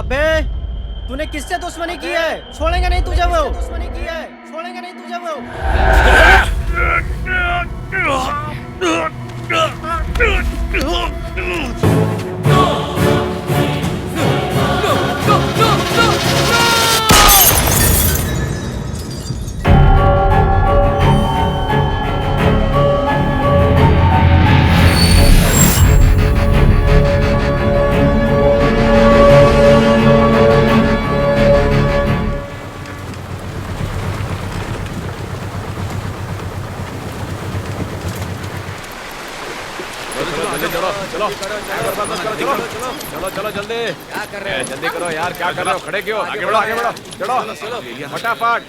अबे तूने किससे दुश्मनी की है? छोड़ेंगे नहीं तुझे वो। दुश्मनी की है, छोड़ेंगे नहीं तुझे वो। चलो जल्दी। क्या कर रहे हो? जल्दी करो यार, क्या कर रहे हो? खड़े क्यों? आगे बढ़ो, आगे बढ़ो। चलो फटाफट।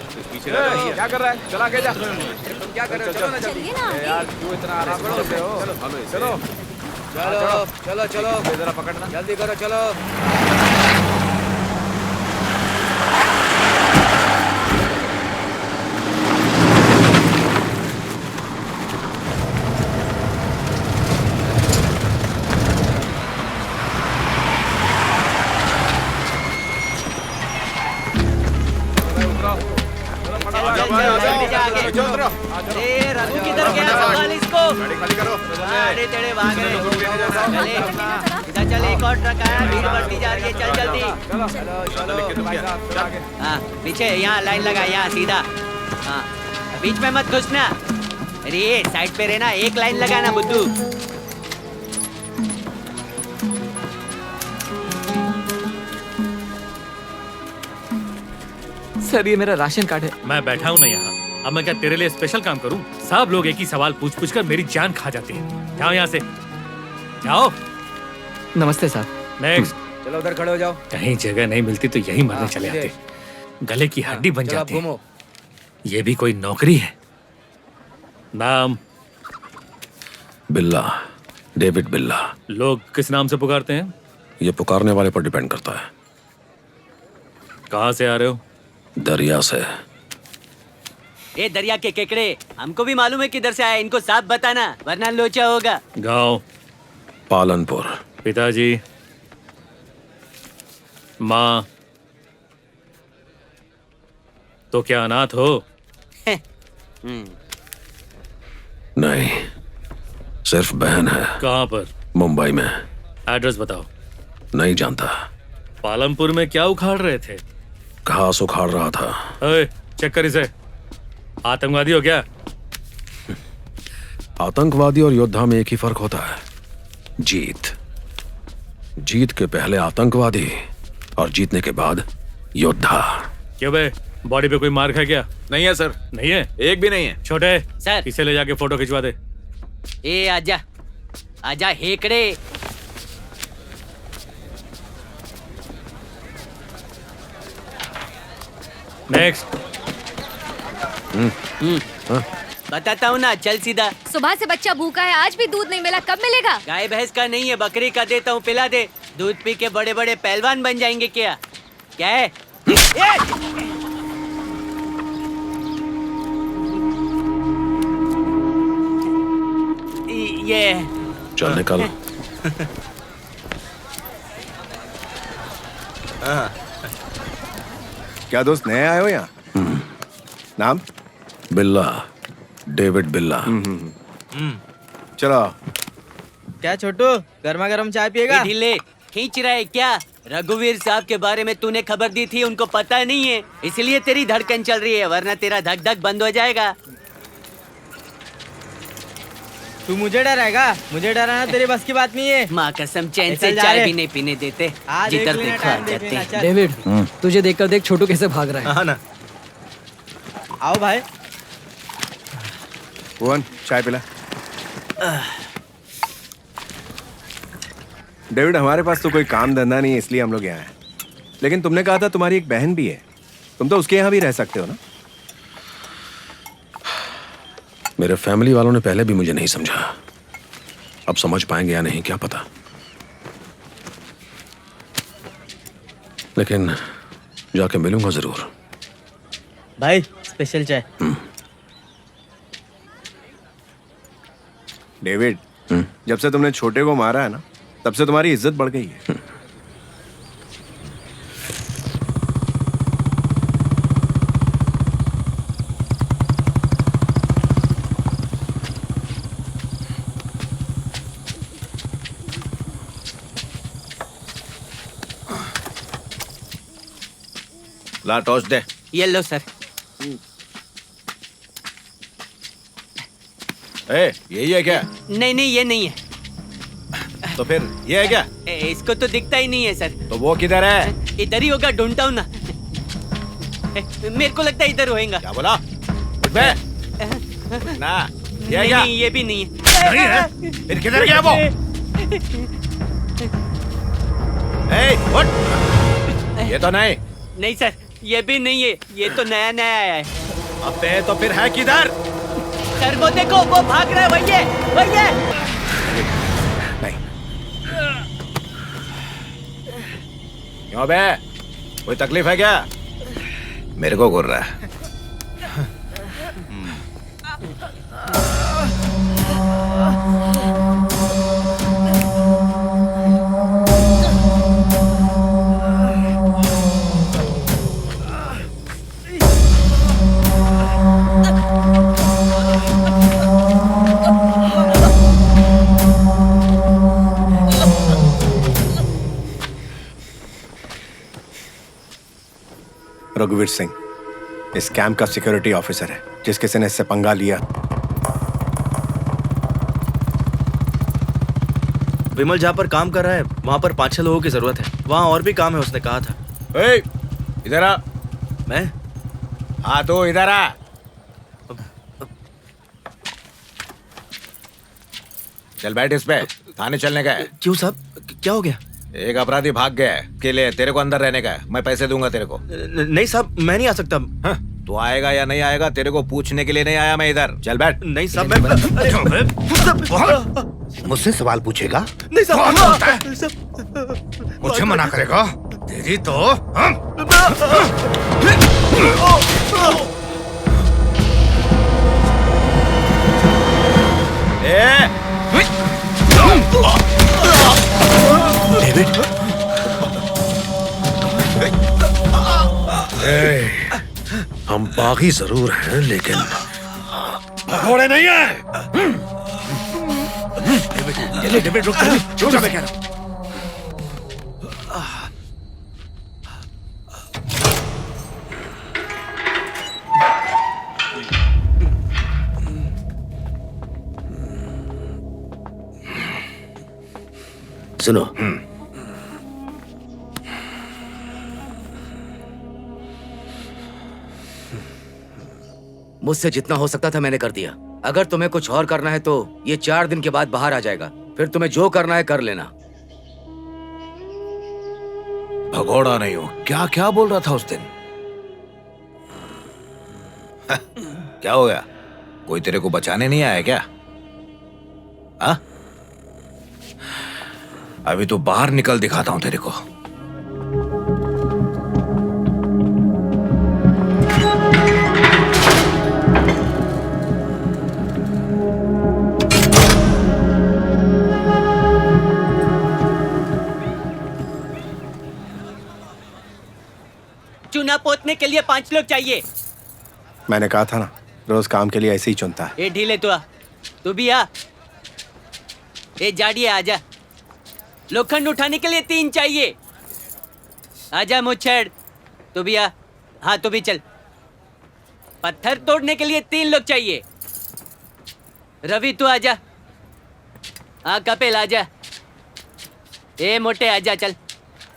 क्या कर रहा है? चला आगे जा। तुम क्या कर रहे हो? चलो ना जल्दी यार, क्यों इतना आराम करते हो? चलो चलो चलो चलो जरा पकड़ना, जल्दी करो। चलो रघु किधर गया? संभाल इसको। खाली करो। अरे तेरे भाग रहे। चले इधर चल, एक और ट्रक आया, भीड़ बढ़ती जा रही है। चल जल्दी। हाँ पीछे, यहाँ लाइन लगा, यहाँ सीधा। हाँ बीच में मत घुसना। अरे साइड पे रहना, एक लाइन लगाना बुद्धू। सर ये मेरा राशन कार्ड है। मैं बैठा हूँ ना यहाँ, अब मैं क्या तेरे लिए स्पेशल काम करूँ? सब लोग एक ही सवाल पूछ पूछ कर मेरी जान खा जाते हैं। जाओ यहाँ से, जाओ। नमस्ते सर। नेक्स्ट। चलो उधर खड़े हो जाओ। कहीं जगह नहीं मिलती तो यही मरने चले आते, गले की हड्डी बन जाती है। ये भी कोई नौकरी है? नाम? बिल्ला, डेविड बिल्ला। लोग किस नाम से पुकारते हैं? ये पुकारने वाले पर डिपेंड करता है। कहाँ से आ रहे हो? दरिया से। ए दरिया के केकड़े, हमको भी मालूम है किधर से आए, इनको साफ बताना वरना लोचा होगा। गांव? पालनपुर। पिताजी? माँ? तो क्या अनाथ हो? नहीं, सिर्फ बहन है। कहाँ पर? मुंबई में। एड्रेस बताओ। नहीं जानता। पालमपुर में क्या उखाड़ रहे थे? घास उखाड़ रहा था। अरे चेक कर इसे, आतंकवादी हो क्या? आतंकवादी और योद्धा में एक ही फर्क होता है, जीत। जीत के पहले आतंकवादी और जीतने के बाद योद्धा। क्यों बे, बॉडी पे कोई मार खा क्या? नहीं है सर। नहीं है? एक भी नहीं है। छोटे सर। इसे ले जाके फोटो खिंचवा दे। ए आजा आजा हेकड़े। नेक्स्ट। बताता हूँ ना, चल सीधा। सुबह से बच्चा भूखा है, आज भी दूध नहीं मिला, कब मिलेगा? गाय भैंस का नहीं है, बकरी का देता हूँ, पिला दे। दूध पी के बड़े बड़े पहलवान बन जाएंगे क्या? क्या है? ये चल निकल। क्या दोस्त नए आए हो यहाँ? नाम? बिल्ला, डेविड बिल्ला। चलो। क्या छोटू, गर्मा गर्म चाय पिएगा? ढीले खींच रहा है क्या? रघुवीर साहब के बारे में तूने खबर दी थी, उनको पता नहीं है, इसलिए तेरी धड़कन चल रही है, वरना तेरा धक धक बंद हो जाएगा। तू मुझे डराएगा? मुझे डराना तेरी बस की बात नहीं है। माँ कसम, चैन से चाय भी नहीं पीने देते। जिधर देखो आ जाते हैं। डेविड, तुझे देखकर देख छोटू कैसे भाग रहा है। हाँ ना। आओ भाई। भुवन, चाय पिला। डेविड, हमारे पास तो कोई काम धंधा नहीं है, इसलिए हम लोग यहाँ हैं। लेकिन तुमने कहा था तुम्हारी एक बहन भी है, तुम तो उसके यहाँ भी रह सकते हो ना? मेरे फैमिली वालों ने पहले भी मुझे नहीं समझा, अब समझ पाएंगे या नहीं क्या पता। लेकिन जाके मिलूंगा जरूर। भाई स्पेशल चाय। डेविड, जब से तुमने छोटे को मारा है ना, तब से तुम्हारी इज्जत बढ़ गई है। ला टॉर्च दे। ये लो सर। यही है क्या? नहीं नहीं ये नहीं है। तो फिर ये है क्या? इसको तो दिखता ही नहीं है सर। तो वो किधर है? इधर ही होगा, ढूंढता हूँ ना। मेरे को लगता है इधर होएगा। क्या बोला? बे ना ये है नहीं, क्या? नहीं ये भी नहीं है। नहीं है? फिर किधर गया वो? उठ! ये तो नहीं। नहीं सर ये भी नहीं है, ये तो नया नया आया है। अबे तो फिर है किधर? सर वो देखो, वो भाग रहा है, वही है, वही है। नहीं। क्यों बे? कोई तकलीफ है क्या? मेरे को घूर रहा है। रघुवीर सिंह इस कैंप का सिक्योरिटी ऑफिसर है। जिस किसी ने इससे पंगा लिया। विमल जहाँ पर काम कर रहा है वहाँ पर 5-6 लोगों की जरूरत है। वहाँ और भी काम है, उसने कहा था। इधर आ। मैं? हाँ तो इधर आ। चल बैठ इस पे। थाने चलने का है। क्यों साहब, क्या हो गया? एक अपराधी भाग गया है के लिए तेरे को अंदर रहने का है। मैं पैसे दूंगा तेरे को। नहीं साहब मैं नहीं आ सकता। हाँ, तू आएगा या नहीं आएगा तेरे को पूछने के लिए नहीं आया मैं इधर। चल बैठ। नहीं साहब मैं मुझसे सवाल पूछेगा? नहीं साहब मुझे मना करेगा? तेरी तो डेविड हम बागी जरूर हैं लेकिन भगोड़े नहीं है। डेविड रुक जा, मैं कह रहा हूं। सुनो, मुझसे जितना हो सकता था मैंने कर दिया। अगर तुम्हें कुछ और करना है तो ये 4 दिन के बाद बाहर आ जाएगा। फिर तुम्हें जो करना है कर लेना। भगोड़ा नहीं हो। क्या क्या बोल रहा था उस दिन? क्या हो गया? कोई तेरे को बचाने नहीं आया क्या? हा? अभी तो बाहर निकल, दिखाता हूं तेरे को। चुना पोतने के लिए 5 लोग चाहिए। मैंने कहा था ना, रोज काम के लिए ऐसे ही चुनता है। ए ढीले तू आ, तू भी आ। ए जाड़िए आजा। लोखंड उठाने के लिए 3 चाहिए। आजा मुच्छड़, तू भी आ। हाँ तू भी चल। पत्थर तोड़ने के लिए 3 लोग चाहिए। रवि तू आजा। हाँ कपिल आजा। ए मोटे आजा चल।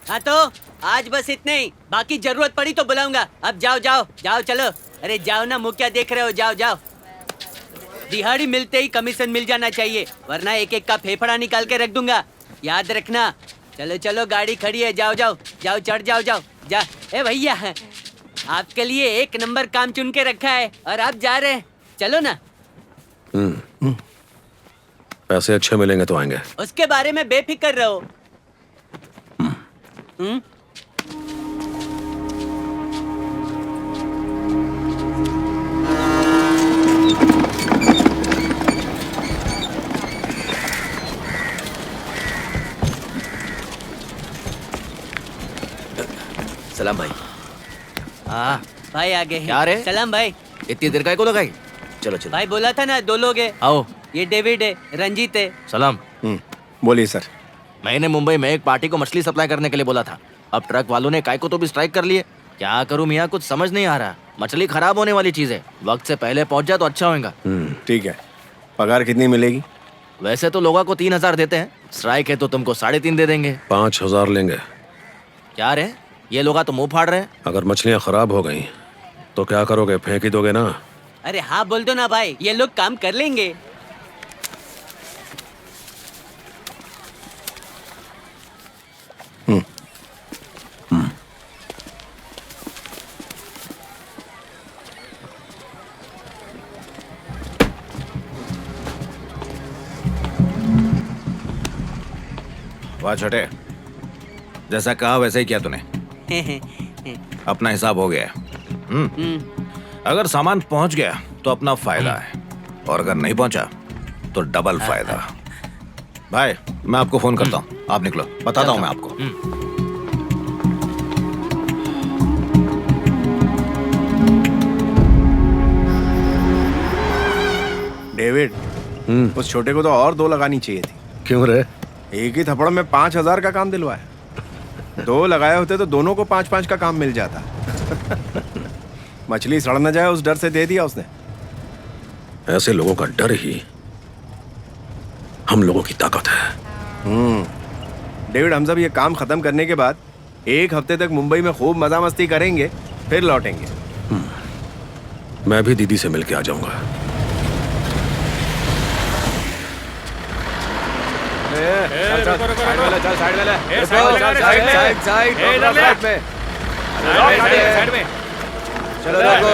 हाँ तो आज बस इतने ही, बाकी जरूरत पड़ी तो बुलाऊंगा। अब जाओ जाओ जाओ चलो। अरे जाओ ना, मुँह क्या देख रहे हो, जाओ जाओ। दिहाड़ी मिलते ही कमीशन मिल जाना चाहिए, वरना एक एक का फेफड़ा निकाल के रख दूंगा, याद रखना। चलो चलो गाड़ी खड़ी है, जाओ जाओ जाओ, चढ़ जाओ जाओ जा। ए भैया आपके लिए 1 नंबर काम चुन के रखा है और आप जा रहे हैं, चलो ना। पैसे अच्छे मिलेंगे तो आएंगे। उसके बारे में बेफिक्र रहो। सलाम भाई। हाँ भाई आगे हैं। क्या रे? सलाम भाई। इतनी देर का को लगाई? चलो चलो भाई बोला था ना 2 लोग हैं। आओ। ये डेविड है, रंजीत है। सलाम। बोलिए सर। मैंने मुंबई में एक पार्टी को मछली सप्लाई करने के लिए बोला था। अब ट्रक वालों ने काय को तो भी स्ट्राइक कर लिए। क्या करूं मियाँ, कुछ समझ नहीं आ रहा। मछली खराब होने वाली चीज है, वक्त से पहले पहुंच जाए तो अच्छा होगा। ठीक है, पगार कितनी मिलेगी? वैसे तो लोगों को 3,000 देते हैं, स्ट्राइक है तो तुमको 3.5 दे देंगे। 5,000 लेंगे। क्या रे, ये लोग तो मुंह फाड़ रहे हैं। अगर मछलियां खराब हो गई तो क्या करोगे? फेंक ही दोगे ना? अरे हाँ बोल दो ना भाई, ये लोग काम कर लेंगे। वाह छोटे, जैसा कहा वैसे ही किया तूने। अपना हिसाब हो गया है। अगर सामान पहुंच गया तो अपना फायदा है, और अगर नहीं पहुंचा तो डबल फायदा। भाई मैं आपको फोन करता हूँ, आप निकलो, बताता हूँ मैं आपको। डेविड, उस छोटे को तो और 2 लगानी चाहिए थी। क्यों रे? एक ही थप्पड़ में 5,000 का काम दिलवाया। 2 लगाए होते तो दोनों को 5-5 का काम मिल जाता। मछली सड़ न जाए उस डर से दे दिया उसने। ऐसे लोगों का डर ही हम लोगों की ताकत है। डेविड, हम सब ये काम खत्म करने के बाद 1 हफ्ते तक मुंबई में खूब मजा मस्ती करेंगे, फिर लौटेंगे। मैं भी दीदी से मिलके आ जाऊंगा। साइड वाला, चल साइड वाला। साइड में चलो रोको,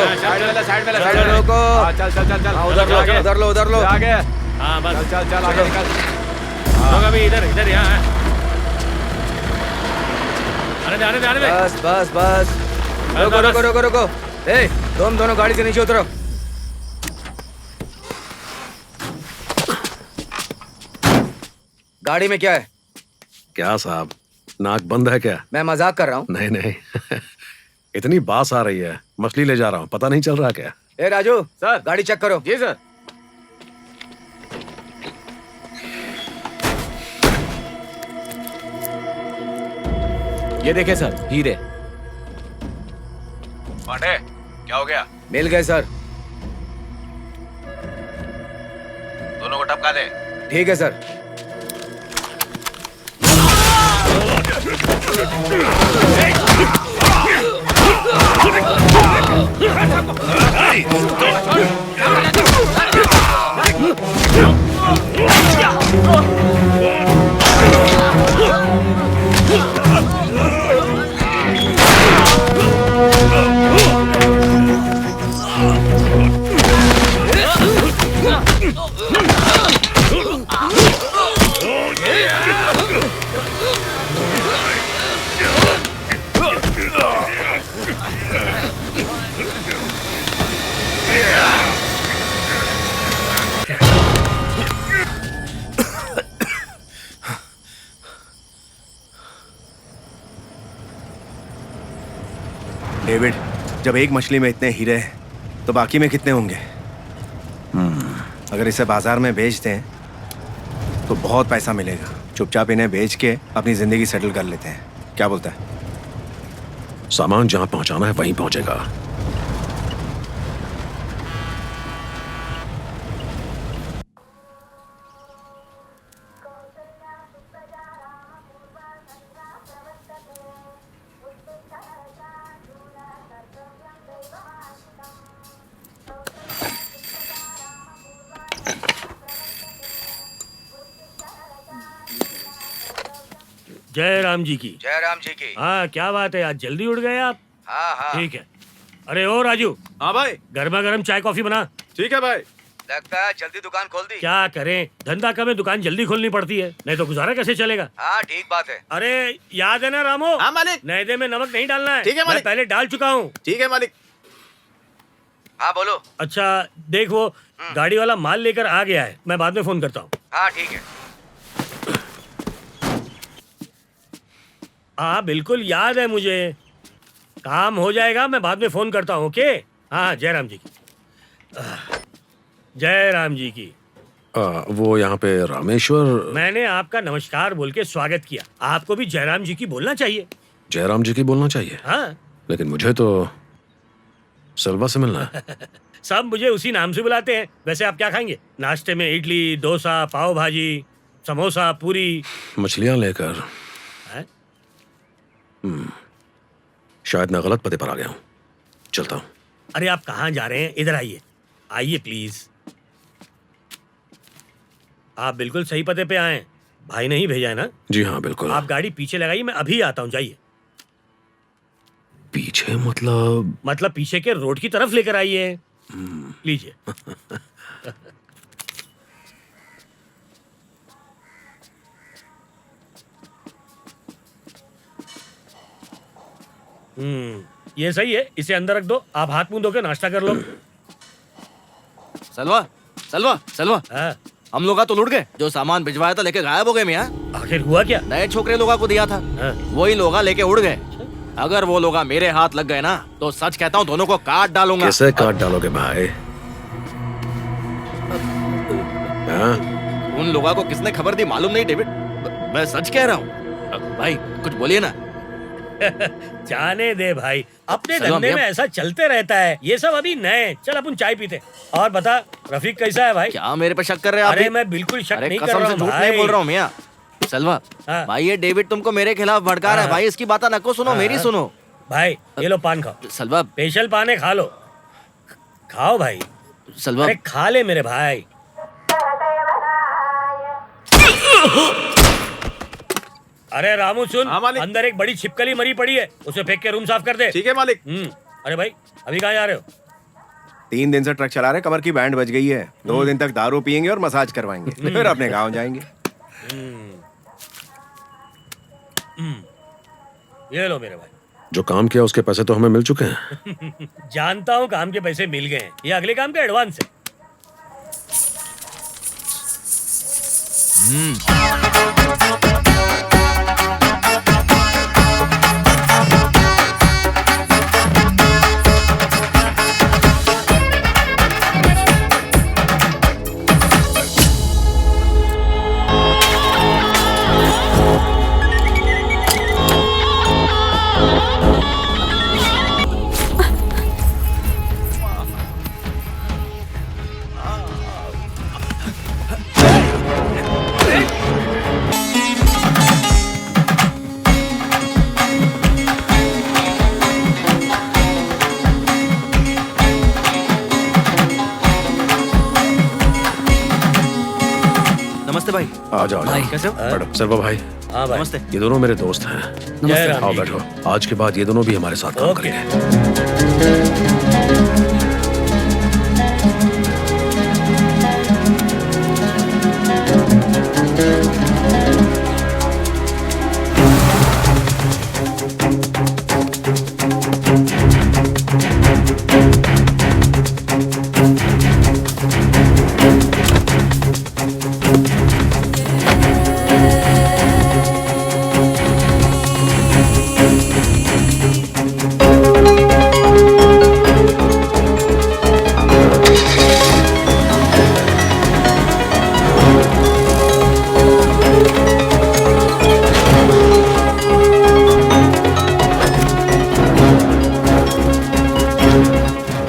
साइड वाला। चलो रोको। चल चल चल चल, उधर लो। आगे। हाँ बस, चल चल आगे निकल। लोग अभी इधर इधर यहाँ हैं। आने दे। बस। रोको। ए, तुम दोनों गाड़ी से नीचे उतरो। गाड़ी में क्या है? क्या साहब, नाक बंद है क्या? मैं मजाक कर रहा हूँ। नहीं इतनी बास आ रही है, मछली ले जा रहा हूँ, पता नहीं चल रहा क्या? ए राजू सर। गाड़ी चेक करो। जी सर। ये देखे सर, हीरे। पांडे, क्या हो गया? मिल गए सर। दोनों को टपका दे। ठीक है सर। डेविड, जब एक मछली में इतने हीरे हैं तो बाकी में कितने होंगे? अगर इसे बाजार में बेच दें तो बहुत पैसा मिलेगा। चुपचाप इन्हें बेच के अपनी जिंदगी सेटल कर लेते हैं, क्या बोलता है? सामान जहां पहुंचाना है वहीं पहुंचेगा। जय राम जी की। जय राम जी की। हाँ क्या बात है, आज जल्दी उठ गए आप? हाँ। ठीक है। अरे ओ राजू, हाँ भाई। गर्मा गर्म चाय कॉफी बना। ठीक है भाई। लगता है जल्दी दुकान खोल दी। क्या करें, धंधा कम है, दुकान जल्दी खोलनी पड़ती है, नहीं तो गुजारा कैसे चलेगा? हाँ ठीक बात है। अरे याद है ना रामो? हाँ मालिक। मैदे में नमक नहीं डालना है। ठीक है मालिक। मैं पहले डाल चुका हूँ। ठीक है मालिक। हाँ बोलो। अच्छा देख, वो गाड़ी वाला माल लेकर आ गया है, मैं बाद में फोन करता हूँ। हाँ ठीक है। हाँ बिल्कुल याद है मुझे, काम हो जाएगा, मैं बाद में फोन करता हूँ। ओके। हाँ जय राम जी की। जय राम जी की। वो यहाँ पे रामेश्वर। मैंने आपका नमस्कार बोल के स्वागत किया, आपको भी जयराम जी की बोलना चाहिए। जयराम जी की बोलना चाहिए? हाँ लेकिन मुझे तो सलवा से मिलना है। सब मुझे उसी नाम से बुलाते हैं। वैसे आप क्या खाएंगे? नाश्ते में इडली, डोसा, पाव भाजी, समोसा, पूरी। मछलियां लेकर। हैं? शायद मैं गलत पते पर आ गया हूँ, चलता हूँ। अरे आप कहाँ जा रहे हैं? इधर आइए, आइए प्लीज। आप बिल्कुल सही पते पे आए हैं। भाई ने ही भेजा है ना? जी हाँ बिल्कुल। आप गाड़ी पीछे लगाइए, मैं अभी आता हूँ, जाइए। पीछे मतलब पीछे के रोड की तरफ लेकर आइए। लीजिए। ये सही है, इसे अंदर रख दो। आप हाथ मुंह धो के नाश्ता कर लो। सलवा सलवा सलवा, हाँ। हम लोग तो लुट गए। जो सामान भिजवाया था लेके गायब हो गए मियाँ। आखिर हुआ क्या? नए छोकरे लोगा को दिया था, हाँ। वही लोगा लेके उड़ गए। अगर वो लोगा मेरे हाथ लग गए ना तो सच कहता हूँ दोनों को काट डालूंगा। कैसे काट डालोगे भाई? हाँ? उन लोगों को किसने खबर दी मालूम नहीं डेविड, मैं सच कह रहा हूँ। भाई कुछ बोलिए ना। जाने दे भाई, अपने सलवा धंधे में मियां। ऐसा चलते रहता है। ये सब अभी नए। चल अपन चाय पीते। और बता, रफीक कैसा है भाई? क्या मेरे पे शक कर रहे हैं आप? अरे भी? मैं बिल्कुल शक अरे नहीं कर कसम रहा से हूँ झूठ भाई। नहीं बोल रहा हूँ मियाँ। सलवा हाँ। भाई, ये डेविड तुमको मेरे खिलाफ भड़का रहा है। भाई इसकी बात नको सुनो, मेरी सुनो। भाई ये लो पान खाओ। सलवा स्पेशल पान है, खा लो। खाओ भाई। सलवा अरे खा ले मेरे भाई। अरे रामू सुन, हाँ, मालिक। अंदर एक बड़ी छिपकली मरी पड़ी है, उसे फेंक के रूम साफ कर दे। ठीक है मालिक। अरे भाई अभी कहाँ जा रहे हो? 3 दिन से ट्रक चला रहे, कमर की बैंड बज गई है। 2 दिन तक दारू पियेंगे और मसाज करवाएंगे, फिर अपने गांव जाएंगे। ये लो मेरे भाई। जो काम किया उसके पैसे तो हमें मिल चुके हैं। जानता हूँ काम के पैसे मिल गए हैं, ये अगले काम का एडवांस है। नमस्ते भाई। आ जाओ भाई, कैसे हो? बैठो। सर्वा भाई, हाँ भाई। नमस्ते। ये दोनों मेरे दोस्त हैं। जय राम आओ जी। बैठो। आज के बाद ये दोनों भी हमारे साथ काम ओके। करेंगे।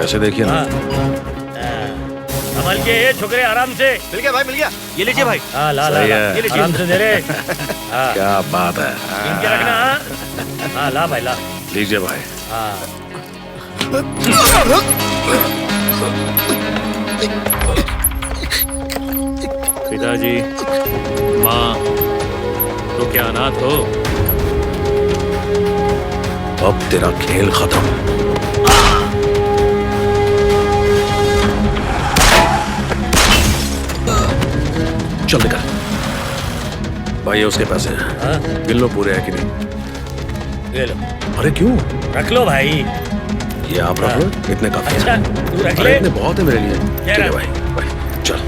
ऐसे देखिए ना। संभल के ये छोकरे, आराम से। मिल गया भाई, मिल गया। ये लीजिए भाई। हाँ ला ला सही ला। है। ये लीजिए, आराम से दे रे। हाँ क्या बात है। इनके रखना। हाँ हाँ ला भाई ला। लीजिए भाई। हाँ पिताजी, माँ, तो क्या अनाथ हो? अब तेरा खेल खत्म। चल निकल। भाई ये उसके पैसे हैं, हाँ गिन लो पूरे हैं कि नहीं। ले लो, अरे क्यों? रख लो भाई। ये आप रख लो, इतने काफी अच्छा हैं। तू रख अरे ले। इतने बहुत है मेरे लिए। ठीक है राम। भाई, भाई चल।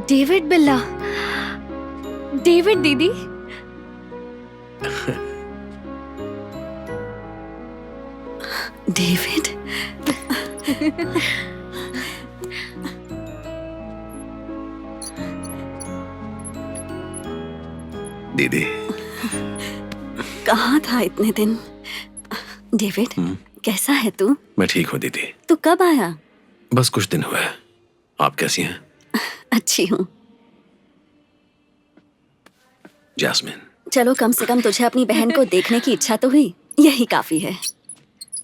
डेविड बिल्ला, डेविड दीदी, डेविड, दीदी, कहाँ था इतने दिन? डेविड, कैसा है तू? मैं ठीक हूँ दीदी। तू कब आया? बस कुछ दिन हुए। आप कैसी हैं? अच्छी हूँ। जैस्मिन, चलो, कम से कम तुझे अपनी बहन को देखने की इच्छा तो हुई, यही काफी है।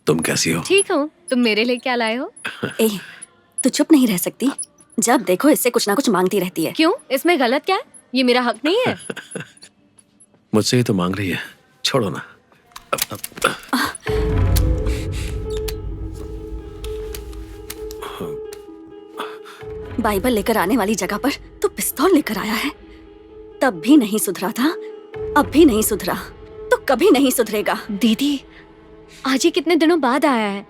तुम कैसी हो? ठीक हूँ। तुम मेरे लिए क्या लाए हो? ए, तू चुप नहीं रह सकती। जब देखो इससे कुछ ना कुछ मांगती रहती है। क्यों? इसमें गलत क्या है? ये मेरा हक नहीं है। मुझसे ही तो मांग रही है, छोड़ो ना। बाइबल लेकर आने वाली जगह पर तू पिस्तौल लेकर आया है। तब भी नहीं सुधरा था, अब भी नहीं सुधरा, तो कभी नहीं सुधरेगा। दीदी, आज ही कितने दिनों बाद आया है।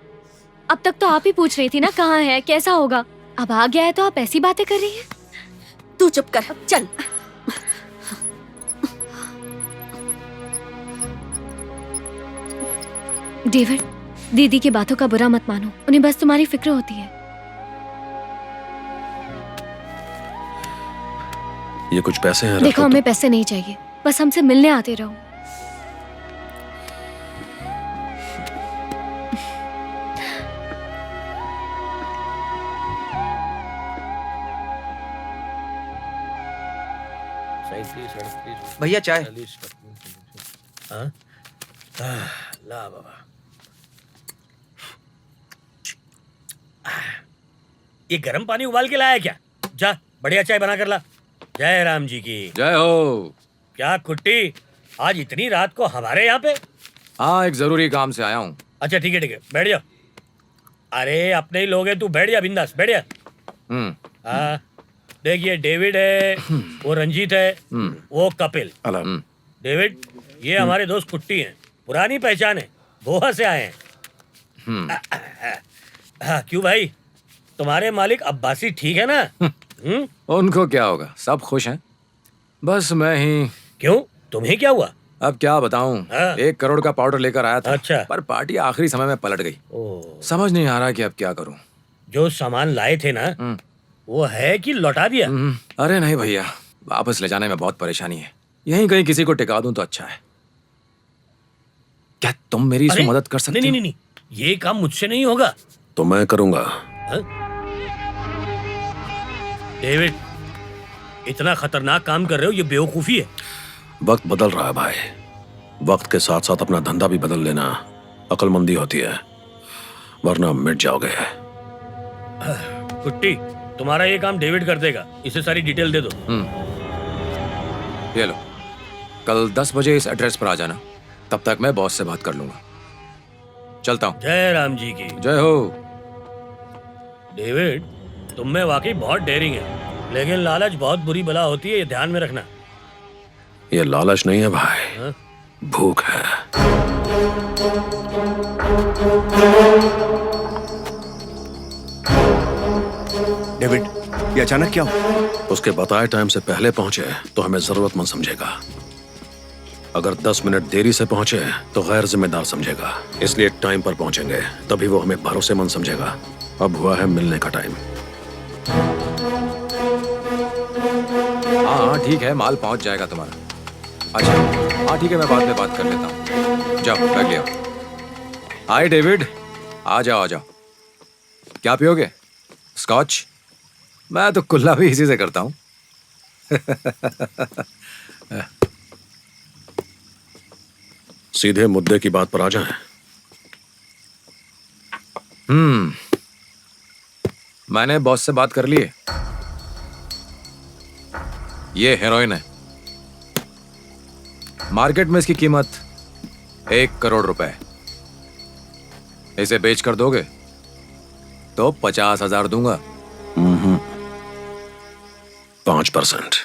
अब तक तो आप ही पूछ रही थी ना कहाँ है, कैसा होगा। अब आ गया है तो आप ऐसी बातें कर रही हैं। तू चुप कर, चल। डेविड, दीदी की बातों का बुरा मत मानो, उन्हें बस तुम्हारी फिक्र होती है। ये कुछ पैसे हैं, देखो, हमें पैसे नहीं चाहिए, बस हमसे मिलने आते रहो। भैया चाय। ला बाबा, ये गर्म पानी उबाल के लाया क्या? जा बढ़िया चाय बना कर ला। जय राम जी की जय हो। क्या कुट्टी, आज इतनी रात को हमारे यहाँ पे? हाँ, एक जरूरी काम से आया हूँ। अच्छा ठीक है, बैठ जा। अरे अपने ही लोग हैं, तू बैठ जा, बिंदास बैठ जा। हाँ, देख ये डेविड है, वो रंजीत है, वो कपिल। डेविड, ये हमारे दोस्त कुट्टी हैं, पुरानी पहचान है, गोवा से आए हैं। क्यों भाई, तुम्हारे मालिक अब्बासी ठीक है ना? उनको क्या होगा, सब खुश हैं। बस मैं ही। क्यों, तुम्हें क्या हुआ? अब क्या बताऊं, 1 करोड़ का पाउडर लेकर आया था। अच्छा। पर पार्टी आखिरी समय में पलट गई। समझ नहीं आ रहा कि अब क्या करूं। जो सामान लाए थे ना, वो है कि लौटा दिया? अरे नहीं भैया, वापस ले जाने में बहुत परेशानी है। यहीं कहीं किसी को टिका दूं तो अच्छा है। क्या तुम मेरी इसमें मदद कर सकते हो? नहीं, ये काम मुझसे नहीं होगा। तो मैं करूंगा। डेविड, इतना खतरनाक काम कर रहे हो, ये बेवकूफी है। वक्त बदल रहा है भाई, वक्त के साथ साथ अपना धंधा भी बदल लेना अक्लमंदी होती है, वरना मिट जाओगे। कुट्टी, तुम्हारा ये काम डेविड कर देगा, इसे सारी डिटेल दे दो। ये लो, कल 10 बजे इस एड्रेस पर आ जाना, तब तक मैं बॉस से बात कर लूंगा। चलता हूँ। जय राम जी की जय हो। डेविड, तुम में वाकई बहुत डेयरिंग है, लेकिन लालच बहुत बुरी बला होती है, ये ध्यान में रखना। ये लालच नहीं है भाई, भूख है। डेविड, ये अचानक क्या हुआ? उसके बताए टाइम से पहले पहुंचे तो हमें जरूरतमंद समझेगा, अगर 10 मिनट देरी से पहुंचे तो गैर जिम्मेदार समझेगा। इसलिए टाइम पर पहुंचेंगे, तभी वो हमें भरोसेमंद समझेगा। अब हुआ है मिलने का टाइम। हाँ ठीक है, माल पहुंच जाएगा तुम्हारा। अच्छा हाँ ठीक है, मैं बाद में बात कर लेता हूँ। जाओ बैग ले आओ। हाय डेविड, आ जाओ। क्या पियोगे? स्कॉच? मैं तो कुल्ला भी इसी से करता हूँ। सीधे मुद्दे की बात पर आ जाएं। मैंने बॉस से बात कर ली है। ये हेरोइन है, मार्केट में इसकी कीमत 1 करोड़ रुपए। इसे बेच कर दोगे तो 50,000 दूंगा। 5%।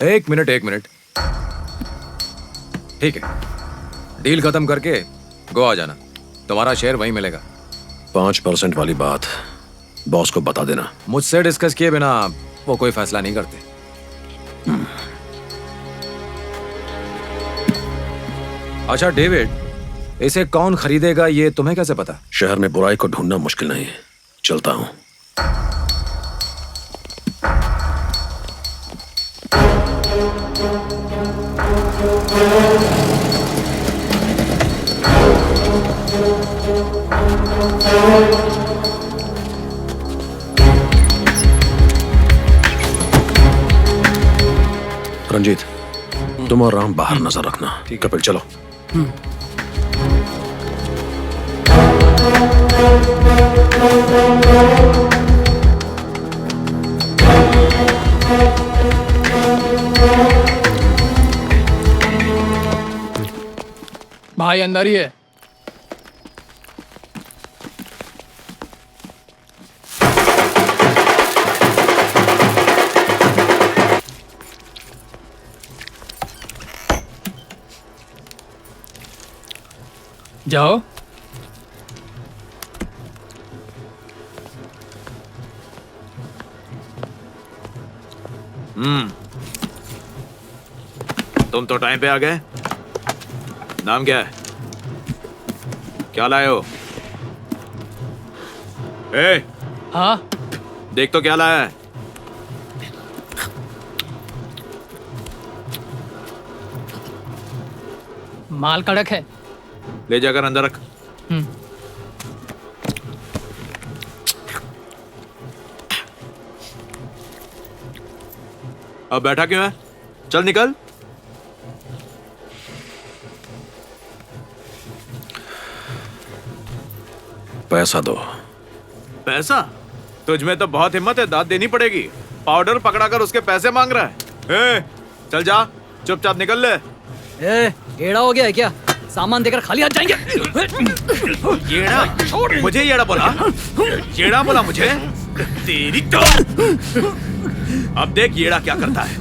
एक मिनट। ठीक है, डील खत्म करके गोवा जाना, तुम्हारा शेयर वहीं मिलेगा। 5% वाली बात बॉस को बता देना। मुझसे डिस्कस किए बिना वो कोई फैसला नहीं करते। अच्छा डेविड, इसे कौन खरीदेगा ये तुम्हें कैसे पता? शहर में बुराई को ढूंढना मुश्किल नहीं है। चलता हूं। रंजीत, तुम और राम बाहर नजर रखना। कपिल चलो। भाई अंदर ही है। जाओ। तुम तो टाइम पे आ गए। नाम क्या है? क्या लाए हो? ए, हाँ देख तो क्या लाया है। माल कड़क है। ले जाकर अंदर रख। अब बैठा क्यों है? चल निकल। पैसा दो। पैसा? तुझ में तो बहुत हिम्मत है, दाद देनी पड़ेगी। पाउडर पकड़ाकर उसके पैसे मांग रहा है। चल जा, चुपचाप निकल ले। एड़ा हो गया है क्या? सामान देकर खाली हाथ जाएंगे। येड़ा? मुझे येड़ा बोला? येड़ा बोला मुझे? तेरी तो। अब देख येड़ा क्या करता है।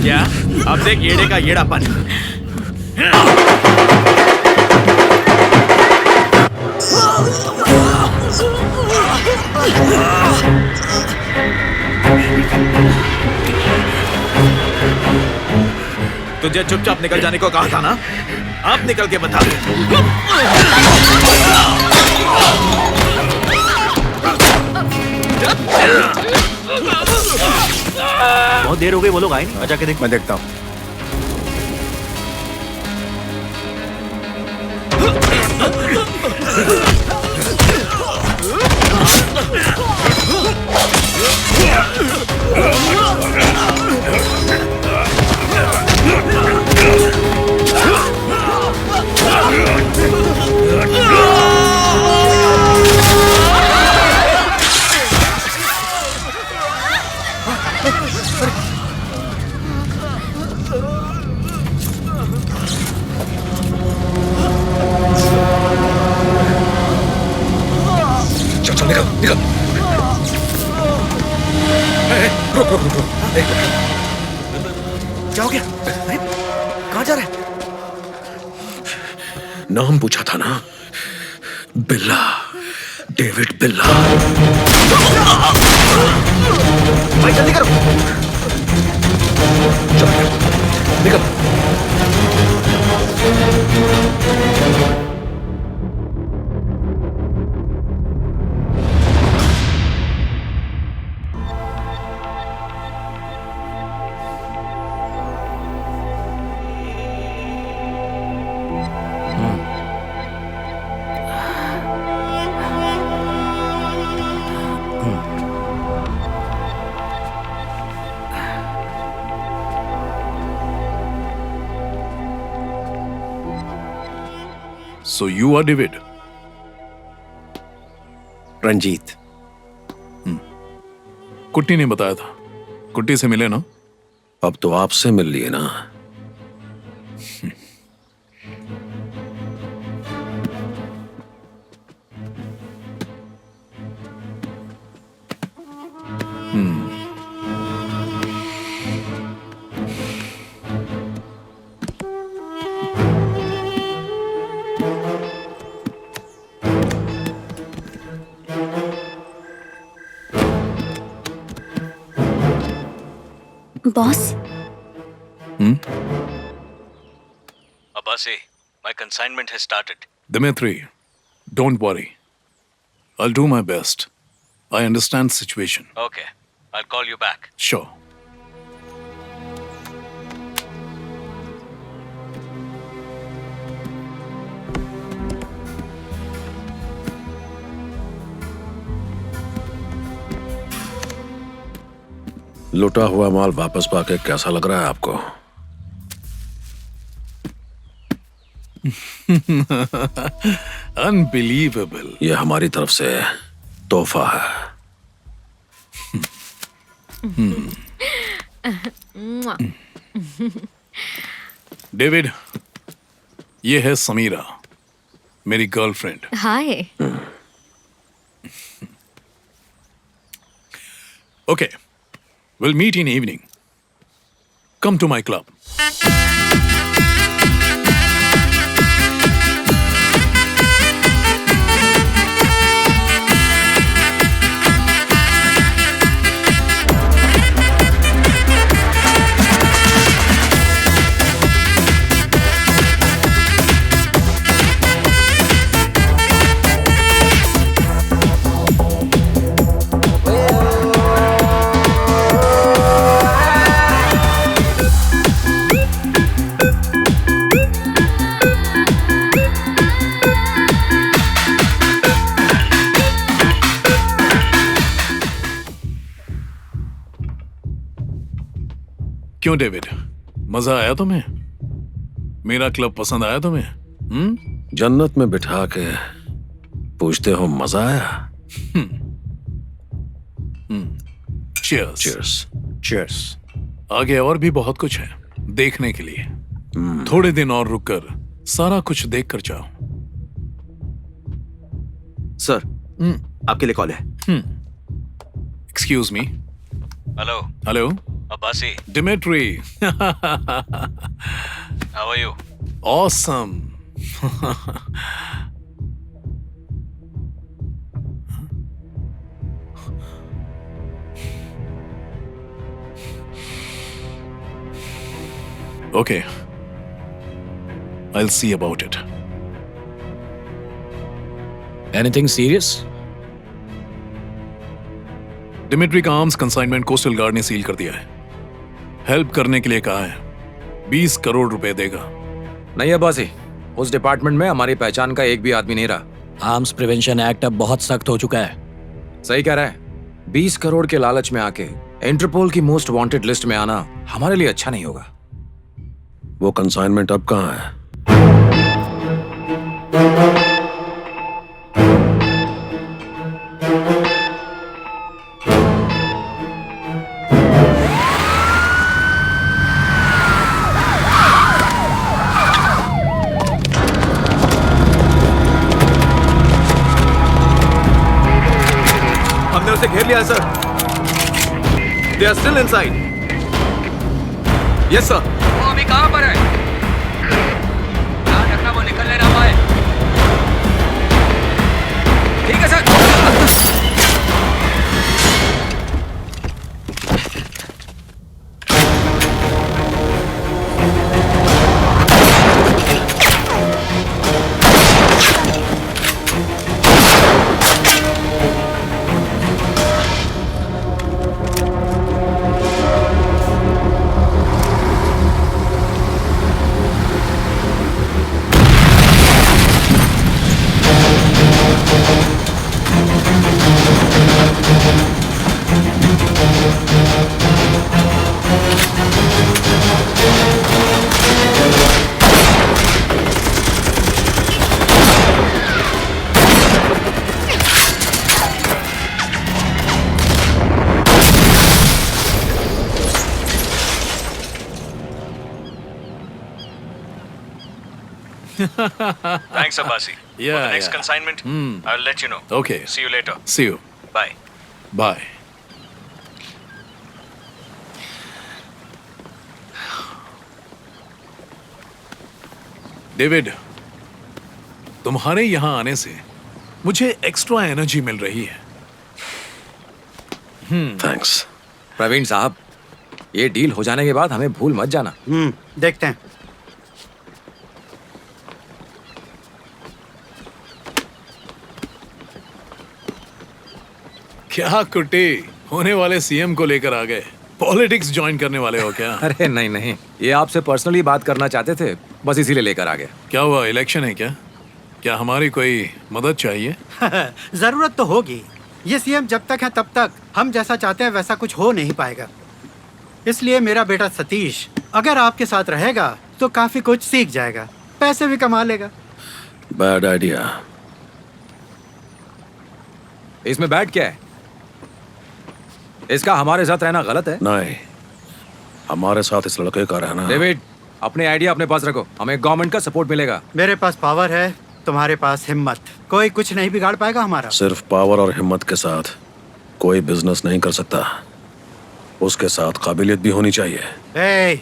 क्या? अब देख येड़े का येड़ापन। तुझे चुपचाप निकल जाने को कहा था ना? अब निकल के बता। बहुत देर हो गई, वो लोग आए नहीं। जाके देख। मैं देखता हूँ। चल निकल निकल। रुक रुक रुक रुक। क्या हो गया? अरे कहाँ जा रहा है? नाम पूछा था ना? बिल्ला, डेविड बिल्ला। भाई जल्दी करो। चल निकल। So you are David? Ranjit. कुट्टी ने बताया था। कुट्टी से मिले ना? अब तो आपसे मिल लिए ना। Boss Abasi, my consignment has started. Dimitri, don't worry. I'll do my best. I understand the situation. Okay, I'll call you back. Sure. लुटा हुआ माल वापस पाके कैसा लग रहा है आपको? Unbelievable. ये हमारी तरफ से तोहफा है। डेविड, ये है समीरा, मेरी girlfriend. Hi. Okay, we'll meet in evening. Come to my club. क्यों डेविड, मजा आया तुम्हें? मेरा क्लब पसंद आया तुम्हें? जन्नत में बिठा के पूछते हो मजा आया? Cheers. Cheers. Cheers. आगे और भी बहुत कुछ है देखने के लिए। थोड़े दिन और रुककर सारा कुछ देख कर जाओ। सर, आपके लिए कॉल है। Excuse me. Hello. Hello. Abasi. Dimitri. How are you? Awesome. Okay. I'll see about it. Anything serious? Dmitri का आर्म्स कंसाइनमेंट कोस्टल गार्ड ने सील कर दिया है। हेल्प करने के लिए कहा है। 20 करोड़ रुपए देगा। नहीं अब्बासी, उस डिपार्टमेंट में हमारी पहचान का एक भी आदमी नहीं रहा। आर्म्स प्रिवेंशन एक्ट अब बहुत सख्त हो चुका है। सही कह रहा है। 20 करोड़ के लालच में आके इंटरपोल की मोस्ट वांटेड लिस्ट में आना हमारे लिए अच्छा नहीं होगा। वो कंसाइनमेंट अब कहाँ है? हमने उसे घेर लिया sir. They are still inside. Yes sir. वो अभी कहाँ पर है? ध्यान रखना वो निकलने ना पाए। ठीक है sir. Thanks, Abasi. Yeah, For the next yeah. consignment, I'll let you know. Okay. See you later. See you. Bye. Bye. David, तुम्हारे यहां आने से मुझे एक्स्ट्रा एनर्जी मिल रही है। Thanks. प्रवीण साहब, ये डील हो जाने के बाद हमें भूल मत जाना। देखते हैं। क्या कुट्टी, होने वाले सीएम को लेकर आ गए? पॉलिटिक्स ज्वाइन करने वाले हो क्या? अरे नहीं नहीं, ये आपसे पर्सनली बात करना चाहते थे, बस इसीलिए लेकर आ गए। क्या हुआ, इलेक्शन है क्या? क्या हमारी कोई मदद चाहिए? जरूरत तो होगी। ये सीएम जब तक है तब तक हम जैसा चाहते हैं वैसा कुछ हो नहीं पाएगा। इसलिए मेरा बेटा सतीश अगर आपके साथ रहेगा तो काफी कुछ सीख जाएगा, पैसे भी कमा लेगा। Bad idea. इसमें बैड क्या है? इसका हमारे साथ रहना गलत है? नहीं, हमारे साथ इस लड़के का रहना। डेविड, अपने आइडिया अपने पास रखो, हमें गवर्नमेंट का सपोर्ट मिलेगा। मेरे पास पावर है, तुम्हारे पास हिम्मत, कोई कुछ नहीं बिगाड़ पाएगा हमारा। सिर्फ पावर और हिम्मत के साथ कोई बिजनेस नहीं कर सकता, उसके साथ काबिलियत भी होनी चाहिए।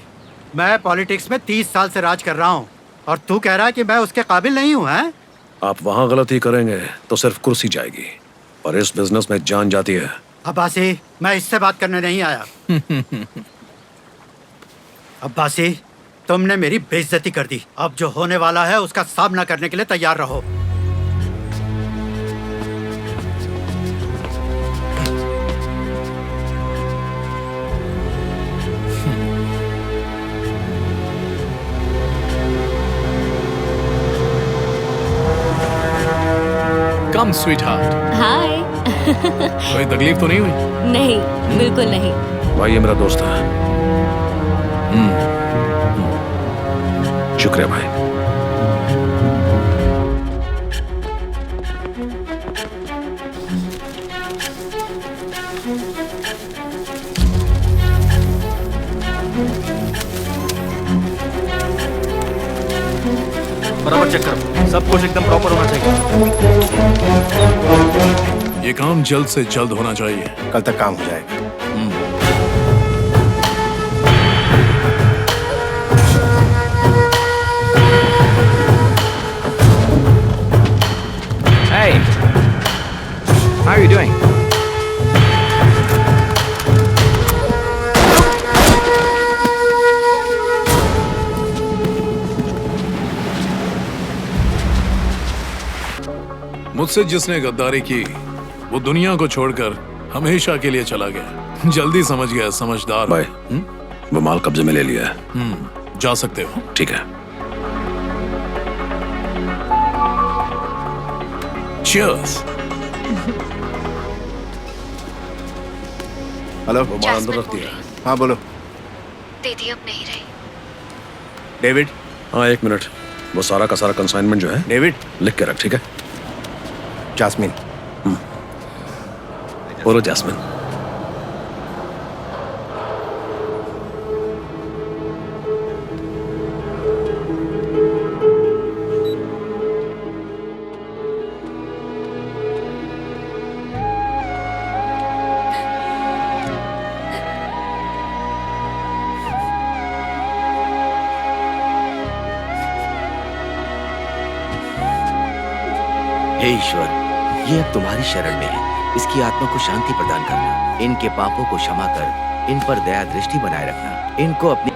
मैं पॉलिटिक्स में 30 साल से राज कर रहा हूँ और तू कह रहा है कि मैं उसके काबिल नहीं हूँ? हैं? आप वहाँ गलती करेंगे तो सिर्फ कुर्सी जाएगी, पर इस बिजनेस में जान जाती है। अब्बासी, मैं इससे बात करने नहीं आया। अब्बासी, तुमने मेरी बेइज्जती कर दी। अब जो होने वाला है उसका सामना करने के लिए तैयार रहो। कम स्वीटहार्ट। हाय। कोई तकलीफ तो नहीं हुई? नहीं, बिल्कुल नहीं। भाई ये मेरा दोस्त है। शुक्रिया भाई। बराबर चेक करो, सब कुछ एकदम प्रॉपर होना चाहिए। ये काम जल्द से जल्द होना चाहिए। कल तक काम हो जाएगा। Hey, how are you doing? मुझसे जिसने गद्दारी की वो दुनिया को छोड़कर हमेशा के लिए चला गया। जल्दी समझ गया, समझदार भाई। वो माल कब्जे में ले लिया है। जा सकते हो। ठीक है। Cheers. हेलो, वो माल अंदर रख दिया। हाँ बोलो। दीदी अब नहीं रही। डेविड। हाँ 1 मिनट, वो सारा का सारा कंसाइनमेंट जो है डेविड लिख के रख, ठीक है? जास्मिन। बोलो जास्मिन। हे ईश्वर, ये अब तुम्हारी शरण में है। इसकी आत्मा को शांति प्रदान करना, इनके पापों को क्षमा कर इन पर दया दृष्टि बनाए रखना, इनको अपनी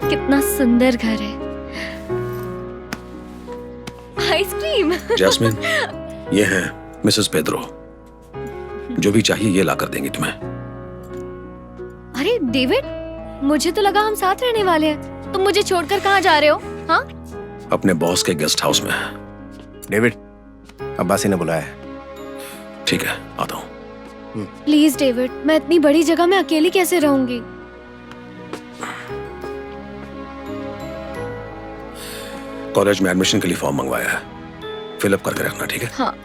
कितना सुंदर घर है। आइसक्रीम। जैस्मिन, ये है मिसेस पेद्रो। जो भी चाहिए ये ला कर देंगी तुम्हें। अरे डेविड, मुझे तो लगा हम साथ रहने वाले हैं। तुम मुझे छोड़कर कहाँ जा रहे हो? हाँ, अपने बॉस के गेस्ट हाउस में। डेविड, अब्बासी ने बुलाया है। ठीक है, आता हूँ। प्लीज डेविड, मैं इतनी बड़ी जगह में अकेली कैसे रहूंगी? कॉलेज में एडमिशन के लिए फॉर्म मंगवाया है, फिलअप करके रखना, ठीक है? हाँ।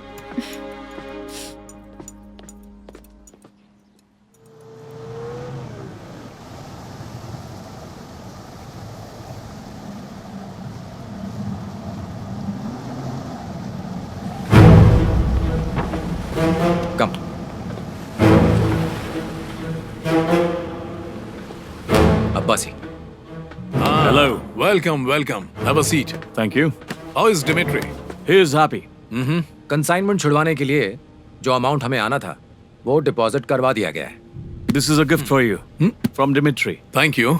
कम। Abbasi. Hello, welcome. Have a seat. Thank you. How is Dimitri? He is happy. Consignment छुड़वाने के लिए जो अमाउंट हमें आना था वो डिपॉजिट करवा दिया गया है। This is a gift for you from Dimitri. Thank you.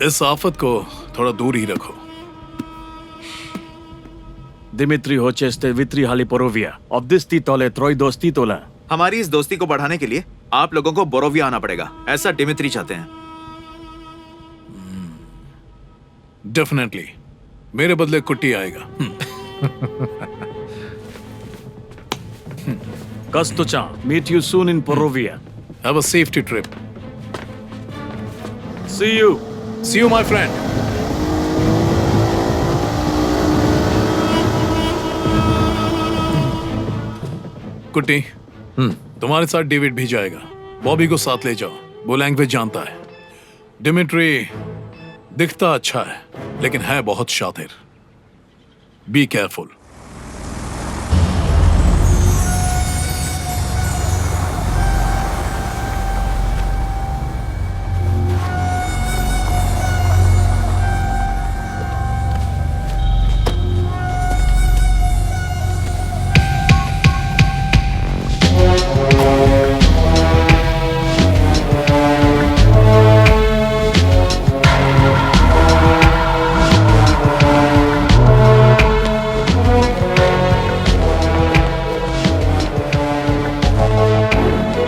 इस आफत को थोड़ा दूर ही रखो। Dimitri hocheste vitri hali porovia. Obdisti tole troidosti tola. हमारी इस दोस्ती को बढ़ाने के लिए आप लोगों को बोरोविया आना पड़ेगा, ऐसा डिमित्री चाहते हैं। डेफिनेटली, मेरे बदले कुट्टी आएगा। Kastucha, meet you soon in Porovia. Have a safety trip. See you. See you, my friend. कुट्टी, तुम्हारे साथ डेविड भी जाएगा। बॉबी को साथ ले जाओ, वो लैंग्वेज जानता है। डिमिट्री दिखता अच्छा है, लेकिन है बहुत शातिर। Be careful.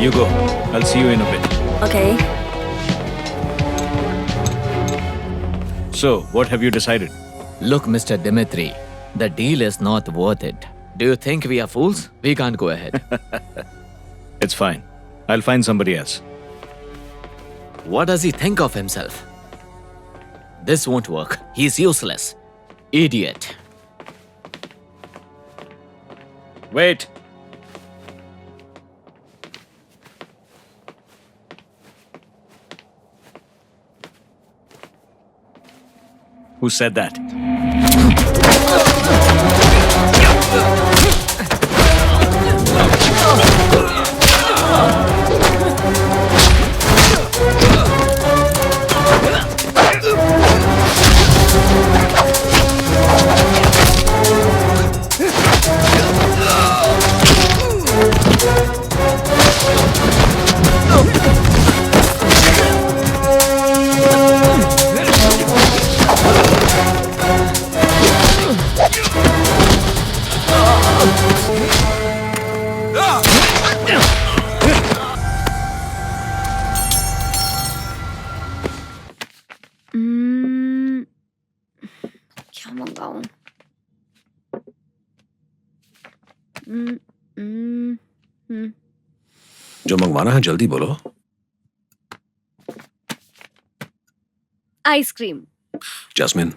You go. I'll see you in a bit. Okay. So, what have you decided? Look, Mr. Dimitri, the deal is not worth it. Do you think we are fools? We can't go ahead. It's fine. I'll find somebody else. What does he think of himself? This won't work. He's useless. Idiot. Wait. Who said that? क्या मंगाऊं? जो मंगवाना है जल्दी बोलो। Ice cream. Jasmine,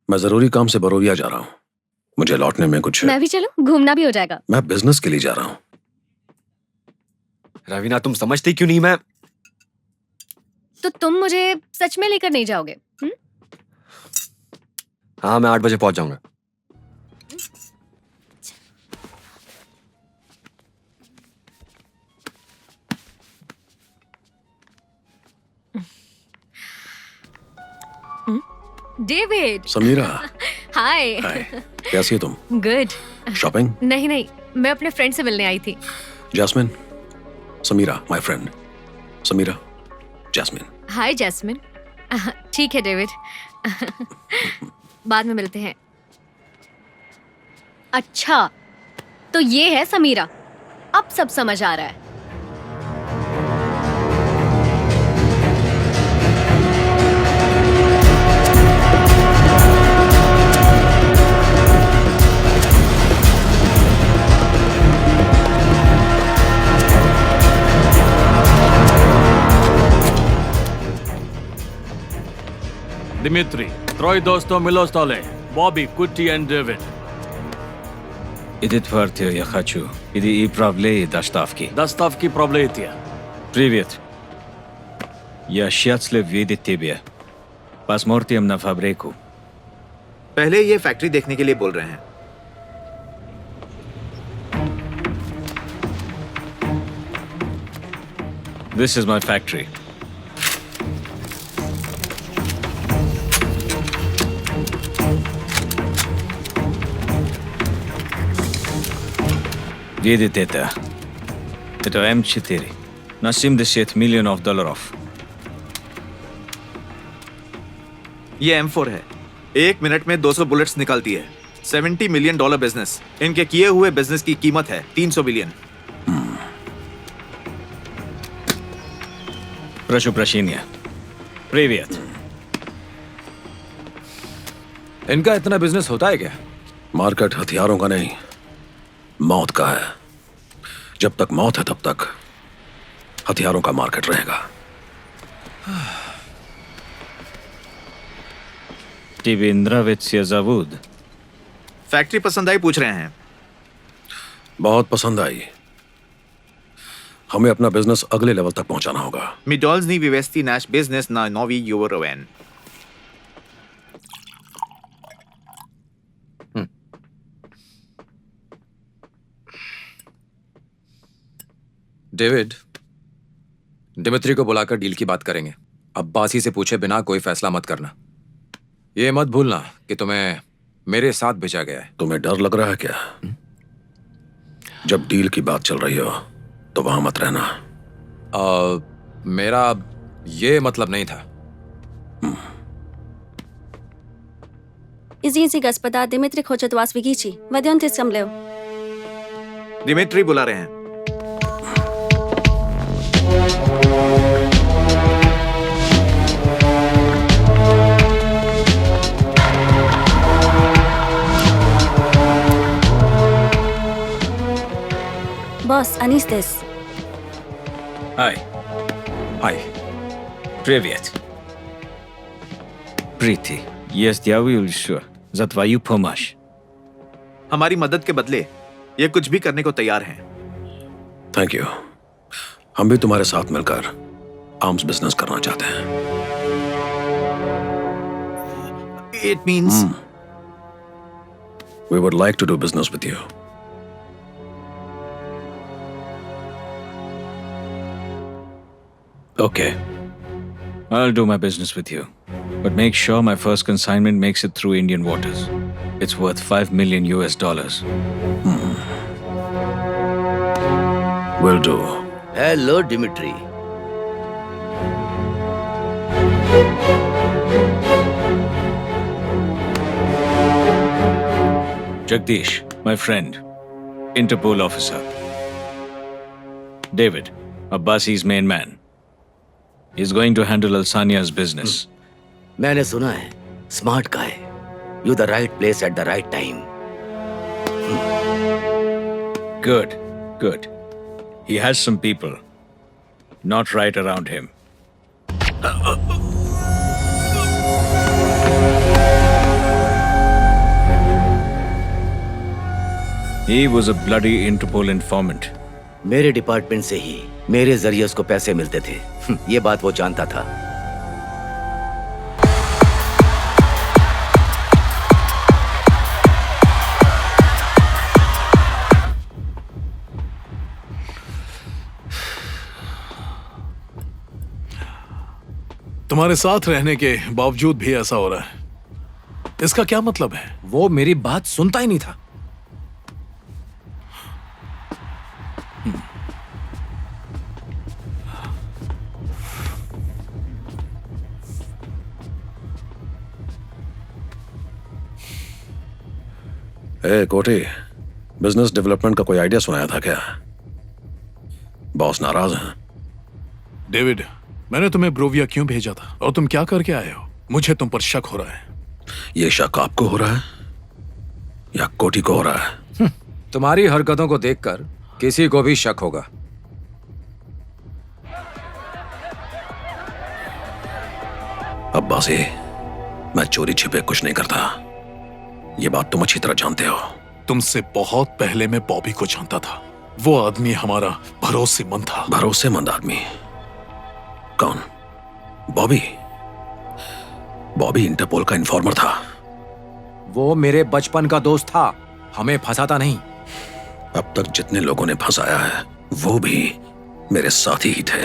मैं जरूरी काम से बरोविया जा रहा हूँ। मुझे लौटने में कुछ। मैं भी चलूं? घूमना भी हो जाएगा। मैं बिजनेस के लिए जा रहा हूँ। रवीना, तुम समझती क्यों नहीं? मैं तो तुम मुझे सच में लेकर नहीं जाओगे? हाँ, मैं 8 बजे पहुंच जाऊंगा। डेविड। समीरा। हाय। कैसी है तुम? गुड। शॉपिंग? नहीं नहीं, मैं अपने फ्रेंड से मिलने आई थी। Jasmine, Sameera, my friend. Sameera, Jasmine. Hi Jasmine. ठीक है डेविड, बाद में मिलते हैं। अच्छा, तो ये है समीरा। अब सब समझ आ रहा है। Dimitri, troi dosto milostole, Bobby, Kutti and David. Идет партия, я хочу. Иди и правлей доставки. Доставки проблетия. Привет. Я счастлив видеть тебя. Посмотрим на фабрику. पहले ये फैक्ट्री देखने के लिए बोल रहे हैं। This is my factory. Видите это? Это М4. На $70 миллионов долларов. ये M4 है। 1 मिनट में 200 बुलेट्स निकालती है। $70 मिलियन बिजनेस। इनके किए हुए बिजनेस की कीमत है 300 बिलियन। Прошу прощения. Привет. इनका इतना बिजनेस होता है क्या? मार्केट हथियारों का नहीं, मौत का है। जब तक मौत है तब तक हथियारों का मार्केट रहेगा। Тебе нравится завод? फैक्ट्री पसंद आई पूछ रहे हैं। बहुत पसंद आई। हमें अपना बिजनेस अगले लेवल तक पहुंचाना होगा। Midolls ni vivesti nash business na novi Euroven. David, Dmitri को बुलाकर डील की बात करेंगे। अब्बासी से पूछे बिना कोई फैसला मत करना। ये मत भूलना कि तुम्हें मेरे साथ भेजा गया है। तुम्हें डर लग रहा है क्या? जब डील की बात चल रही हो तो वहां मत रहना। मेरा ये मतलब नहीं था। Izinsi gospoda Dimitri хочет вас видеть. Пойдемте со мной. दिमित्री बुला रहे हैं। Boss, Anis здесь. Hi. Hi. Привет. Прити, я сделаю все за твою помощь. हमारी मदद के बदले ये कुछ भी करने को तैयार हैं। Thank you. हम भी तुम्हारे साथ मिलकर आर्म्स बिजनेस करना चाहते हैं। It means we would like to do business with you. Okay. I'll do my business with you. But make sure my first consignment makes it through Indian waters. It's worth $5 million. Will do. Hello, Dimitri. Jagdish, my friend. Interpol officer. David, Abbasi's main man. He's going to handle Alsania's business. मैंने सुना है, smart guy. You're the right place at the right time. Good, good. He has some people. Not right around him. He was a bloody Interpol informant. मेरे department से ही मेरे जरिए उसको पैसे मिलते थे। ये बात वो जानता था। तुम्हारे साथ रहने के बावजूद भी ऐसा हो रहा है, इसका क्या मतलब है? वो मेरी बात सुनता ही नहीं था। ए कोटी, बिजनेस डेवलपमेंट का कोई आइडिया सुनाया था क्या? बॉस नाराज हैं। डेविड, मैंने तुम्हें ब्रोविया क्यों भेजा था और तुम क्या करके आए हो? मुझे तुम पर शक हो रहा है। ये शक आपको हो रहा है या कोटी को हो रहा है? तुम्हारी हरकतों को देखकर किसी को भी शक होगा। अब्बासी, मैं चोरी छिपे कुछ नहीं करता। ये बात तुम अच्छी तरह जानते हो। तुमसे बहुत पहले मैं बॉबी को जानता था। वो आदमी हमारा भरोसेमंद था। भरोसेमंद आदमी? कौन? बॉबी? बॉबी इंटरपोल का इन्फॉर्मर था। वो मेरे बचपन का दोस्त था, हमें फंसाता नहीं। अब तक जितने लोगों ने फंसाया है वो भी मेरे साथी ही थे।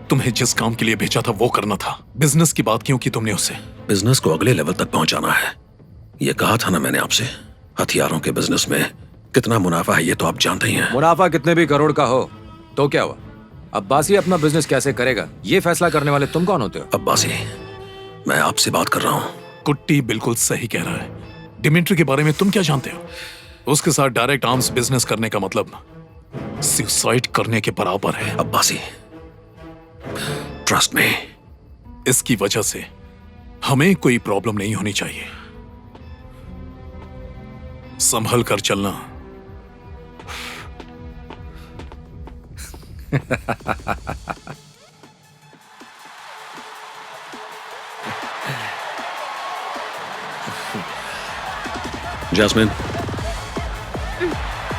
तुम्हें जिस काम के लिए भेजा था वो करना था। बिजनेस की बात क्यों की तुमने उससे? बिजनेस को अगले लेवल तक पहुंचाना है, ये कहा था ना मैंने आपसे। हथियारों के बिजनेस में कितना मुनाफा है ये तो आप जानते ही हैं। मुनाफा कितने भी करोड़ का हो तो क्या हुआ? अब्बासी अपना बिजनेस कैसे करेगा ये फैसला करने वाले तुम कौन होते हो? अब्बासी, मैं आपसे बात कर रहा हूं। कुट्टी बिल्कुल सही कह रहा है। डिमिट्री के बारे में तुम क्या जानते हो? उसके साथ डायरेक्ट आर्म्स बिजनेस करने का मतलब सुसाइड करने के बराबर है। Abbasi, trust me. इसकी वजह से हमें कोई प्रॉब्लम नहीं होनी चाहिए। संभल कर चलना। जैस्मिन,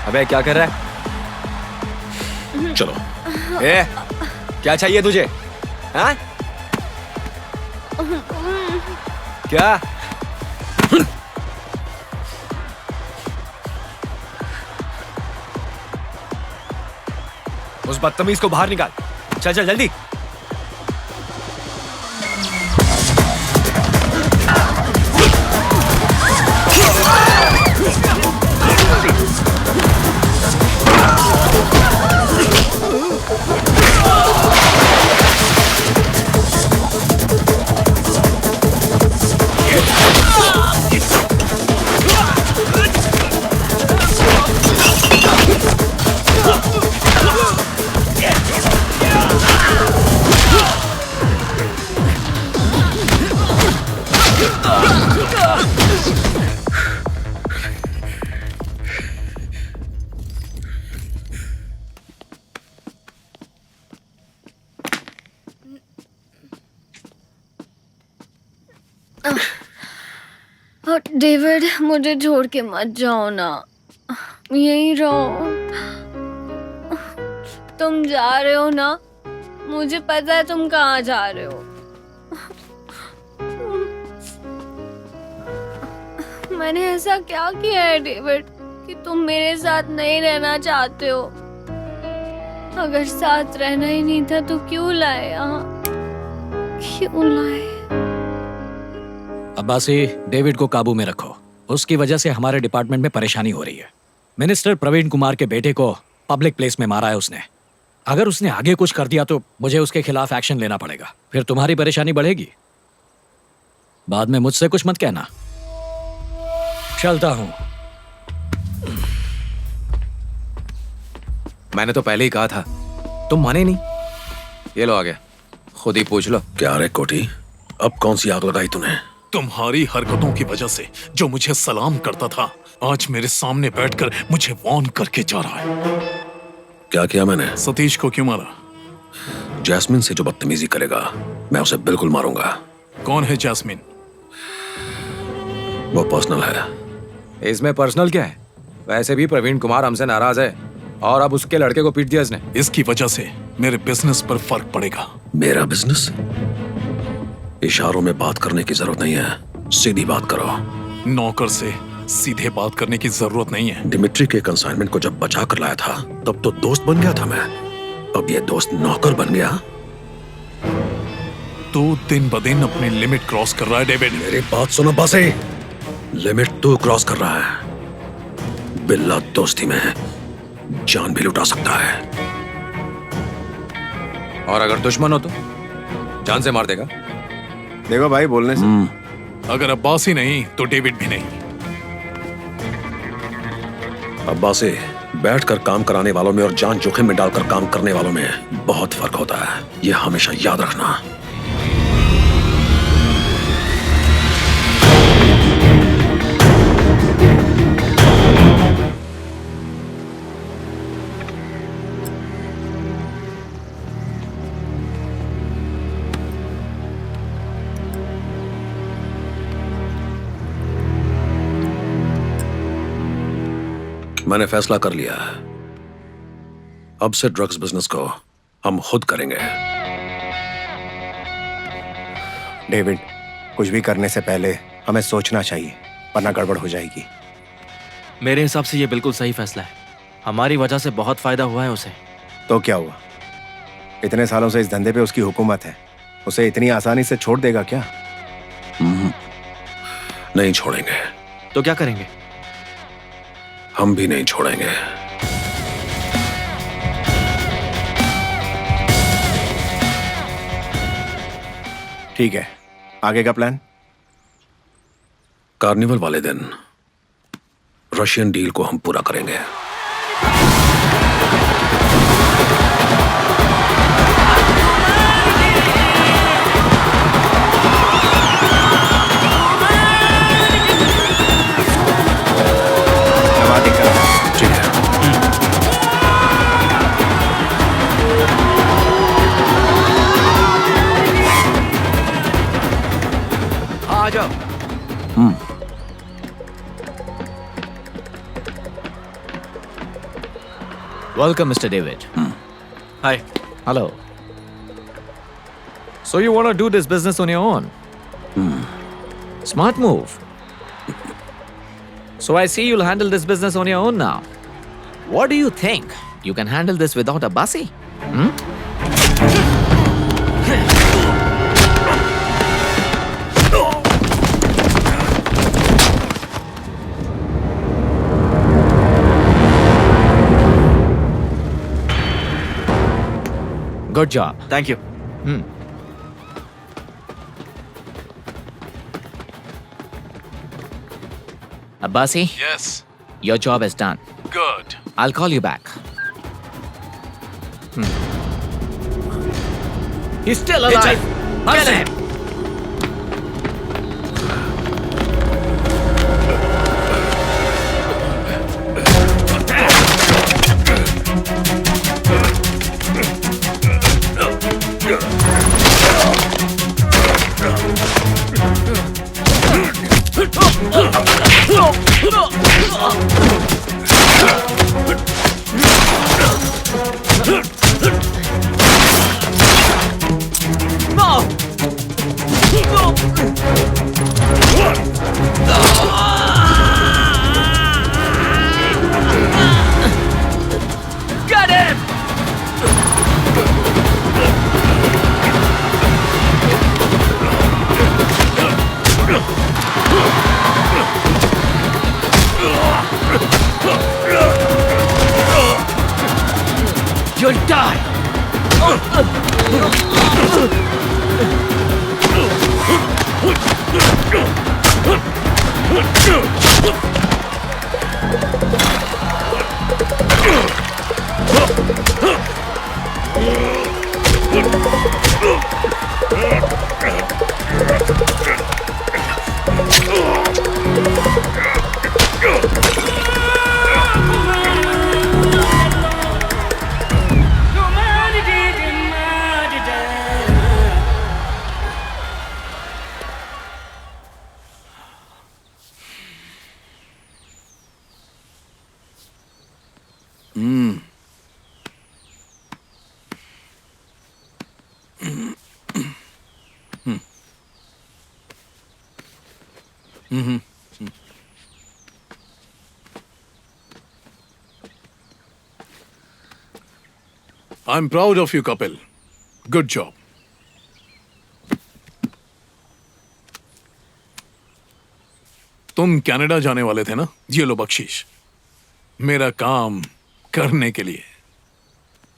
अबे क्या कर रहा है? चलो। ए, क्या चाहिए तुझे? हाँ? क्या? उस बदतमीज को बाहर निकाल। चल चल जल्दी। डेविड, मुझे छोड़ के मत जाओ ना, यहीं रहो। तुम जा रहे हो ना, मुझे पता है तुम कहाँ जा रहे हो। मैंने ऐसा क्या किया है डेविड कि तुम मेरे साथ नहीं रहना चाहते हो? अगर साथ रहना ही नहीं था तो क्यों लाए यहाँ? क्यों लाए? अब्बासी, डेविड को काबू में रखो। उसकी वजह से हमारे डिपार्टमेंट में परेशानी हो रही है। मिनिस्टर प्रवीण कुमार के बेटे को पब्लिक प्लेस में मारा है उसने। अगर उसने आगे कुछ कर दिया तो मुझे उसके खिलाफ एक्शन लेना पड़ेगा। फिर तुम्हारी परेशानी बढ़ेगी। बाद में मुझसे कुछ मत कहना। चलता हूं। मैंने तो पहले ही कहा था, तुम माने नहीं। ये लो आ गया, खुद ही पूछ लो। क्या रे कोटी, अब कौन सी आग लगाई तूने? तुम्हारी हरकतों की वजह से जो मुझे सलाम करता था आज मेरे सामने बैठकर मुझे वार्न करके जा रहा है। क्या किया मैंने? सतीश को क्यों मारा? जैस्मिन से जो बदतमीजी करेगा मैं उसे बिल्कुल मारूंगा। कौन है जैस्मिन? वो पर्सनल है। इसमें पर्सनल क्या है? वैसे भी प्रवीण कुमार हमसे नाराज है और अब उसके लड़के को पीट दिया इसने। इसकी वजह से मेरे बिजनेस पर फर्क पड़ेगा। मेरा बिजनेस? इशारों में बात करने की जरूरत नहीं है, सीधी बात करो। नौकर से सीधे बात करने की जरूरत नहीं है। डिमिट्री के कंसाइनमेंट को जब बचा कर लाया था तब तो दोस्त बन गया था मैं। अब ये दोस्त नौकर बन गया। तू दिन ब दिन अपनी लिमिट क्रॉस कर रहा है डेविड। मेरी बात सुनो बासे, लिमिट तू क्रॉस कर रहा है। बिल्ला दोस्ती में जान भी लुटा सकता है। और अगर दुश्मन हो तो जान से मार देगा। देखो भाई, बोलने से अगर अब्बासी नहीं तो डेविड भी नहीं। अब्बासी, बैठकर काम कराने वालों में और जान जोखिम में डालकर काम करने वालों में बहुत फर्क होता है, यह हमेशा याद रखना। मैंने फैसला कर लिया है, अब से ड्रग्स बिजनेस को हम खुद करेंगे। डेविड, कुछ भी करने से पहले हमें सोचना चाहिए, वरना गड़बड़ हो जाएगी। मेरे हिसाब से ये बिल्कुल सही फैसला है। हमारी वजह से बहुत फायदा हुआ है उसे। तो क्या हुआ? इतने सालों से इस धंधे पे उसकी हुकूमत है, उसे इतनी आसानी से छोड़ देगा क्या? नहीं छोड़ेंगे। तो क्या करेंगे? हम भी नहीं छोड़ेंगे। ठीक है, आगे का प्लान? कार्निवल वाले दिन रशियन डील को हम पूरा करेंगे। आ जाओ। Welcome, Mr. David. Hi. Hello. So you want to do this business on your own? Smart move. So I see you'll handle this business on your own now. What do you think? You can handle this without Abbasi? Good job. Thank you. Abbasi? Yes. Your job is done. Good. I'll call you back. He's still alive. Get him. Get him! You'll die! I'm proud of you, Kapil. Good job. तुम Canada जाने वाले थे ना? ये लो बख्शीश, मेरा काम करने के लिए।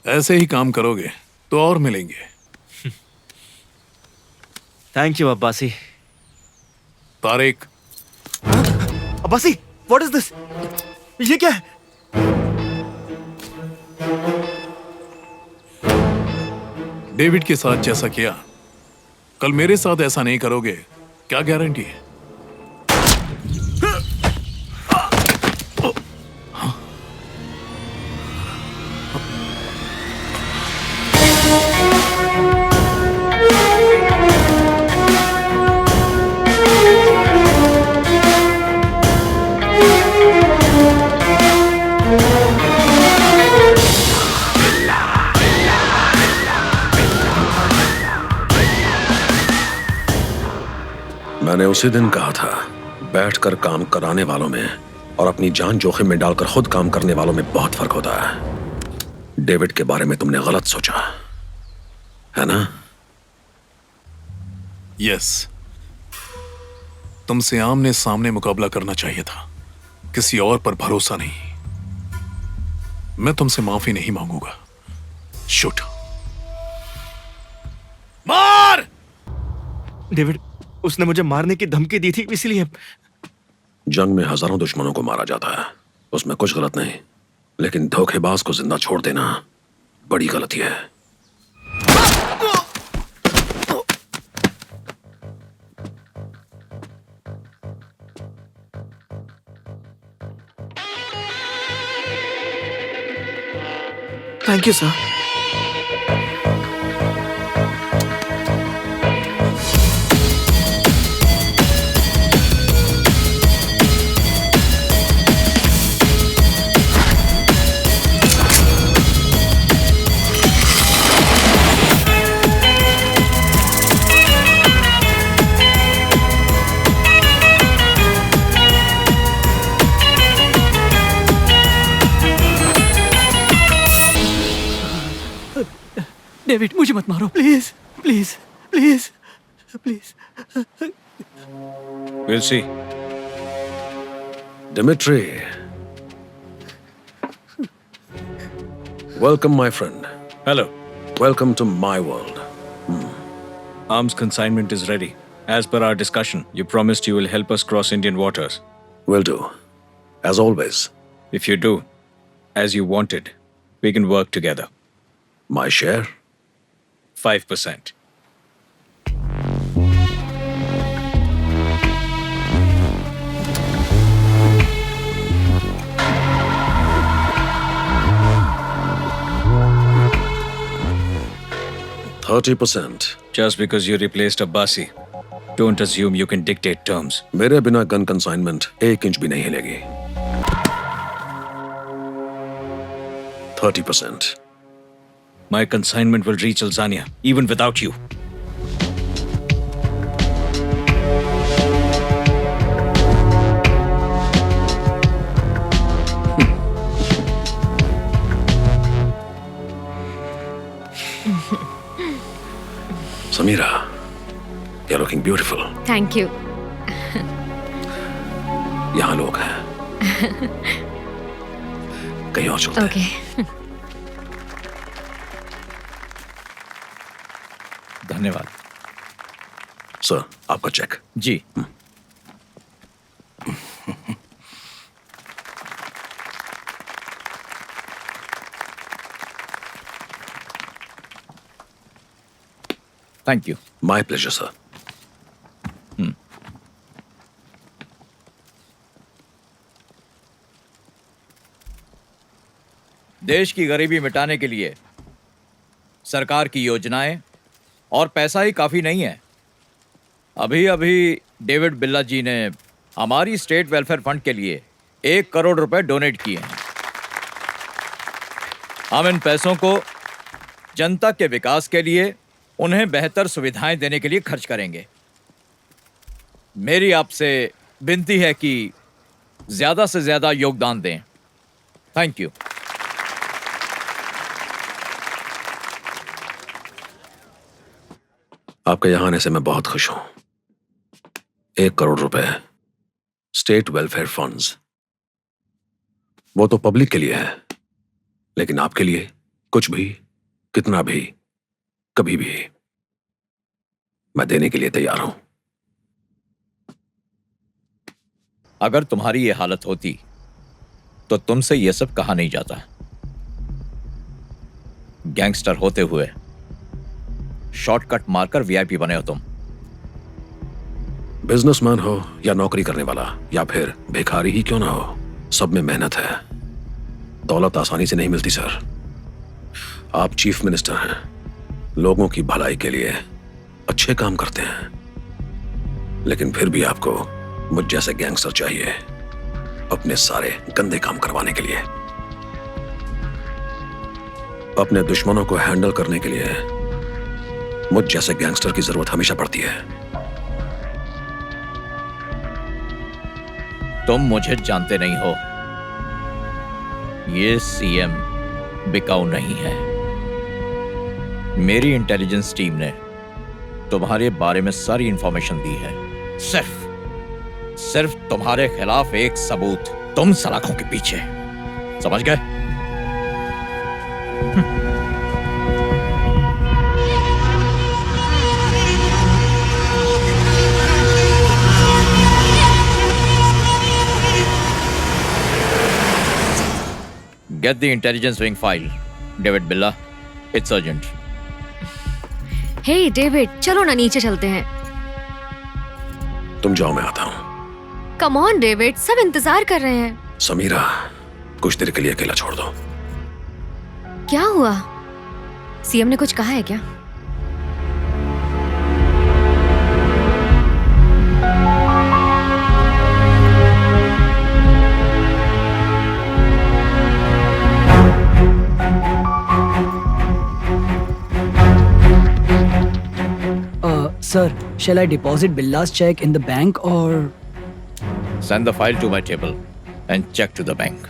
ऐसे ही काम करोगे तो और मिलेंगे। Thank you Abbasi. Tariq. Abbasi, what is this? ये क्या है? डेविड के साथ जैसा किया, कल मेरे साथ ऐसा नहीं करोगे, क्या गारंटी है? मैंने उसी दिन कहा था, बैठकर काम कराने वालों में और अपनी जान जोखिम में डालकर खुद काम करने वालों में बहुत फर्क होता है। डेविड के बारे में तुमने गलत सोचा है ना? यस, तुमसे आमने सामने मुकाबला करना चाहिए था, किसी और पर भरोसा नहीं। मैं तुमसे माफी नहीं मांगूंगा। शूट। मार! डेविड, उसने मुझे मारने की धमकी दी थी, इसलिए। जंग में हजारों दुश्मनों को मारा जाता है, उसमें कुछ गलत नहीं, लेकिन धोखेबाज को जिंदा छोड़ देना बड़ी गलती है। Thank you sir. डेविड, मुझे मत मारो, please please please please. We'll see. Dimitri. Welcome, my friend. Hello. Welcome to my world. Arms consignment is ready. As per our discussion, you promised you will help us cross Indian waters. Will do. As always. If you do, as you wanted, we can work together. My share? 5%. %30. Just because you replaced Abbasi, don't assume you can dictate terms. मेरे बिना gun consignment 1 inch भी नहीं हिलेगी। 30%. My consignment will reach Alzania, even without you. Samira, you're looking beautiful. Thank you. यहाँ लोग हैं, कहीं और चलते हैं। ओके। धन्यवाद सर, आपका चेक। जी। Thank you. My pleasure sir. देश की गरीबी मिटाने के लिए सरकार की योजनाएं और पैसा ही काफी नहीं है। अभी अभी डेविड बिल्ला जी ने हमारी स्टेट वेलफेयर फंड के लिए 1 करोड़ रुपए डोनेट किए हैं। हम इन पैसों को जनता के विकास के लिए, उन्हें बेहतर सुविधाएं देने के लिए खर्च करेंगे। मेरी आपसे विनती है कि ज्यादा से ज्यादा योगदान दें। Thank you. आपके यहां आने से मैं बहुत खुश हूं। 1 करोड़ रुपए स्टेट वेलफेयर फंड्स, वो तो पब्लिक के लिए है, लेकिन आपके लिए कुछ भी, कितना भी, कभी भी मैं देने के लिए तैयार हूं। अगर तुम्हारी ये हालत होती तो तुमसे ये सब कहा नहीं जाता। गैंगस्टर होते हुए शॉर्टकट मारकर वीआईपी बने हो तुम। बिजनेसमैन हो या नौकरी करने वाला या फिर भिखारी ही क्यों ना हो, सब में मेहनत है। दौलत आसानी से नहीं मिलती सर। आप चीफ मिनिस्टर हैं, लोगों की भलाई के लिए अच्छे काम करते हैं, लेकिन फिर भी आपको मुझ जैसे गैंगस्टर चाहिए अपने सारे गंदे काम करवाने के लिए। अपने दुश्मनों को हैंडल करने के लिए मुझ जैसे गैंगस्टर की जरूरत हमेशा पड़ती है। तुम मुझे जानते नहीं हो। ये सीएम बिकाऊ नहीं है। मेरी इंटेलिजेंस टीम ने तुम्हारे बारे में सारी इंफॉर्मेशन दी है। सिर्फ तुम्हारे खिलाफ एक सबूत, तुम सलाखों के पीछे। समझ गए? Get the intelligence wing file. David Billa, it's urgent. Hey David, चलो ना नीचे चलते हैं। तुम जाओ, मैं आता हूं। कम ऑन डेविड, सब इंतजार कर रहे हैं। समीरा, कुछ देर के लिए अकेला छोड़ दो। क्या हुआ? सीएम ने कुछ कहा है क्या? Sir, shall I deposit Billa's check in the bank or? Send the file to my table and check to the bank.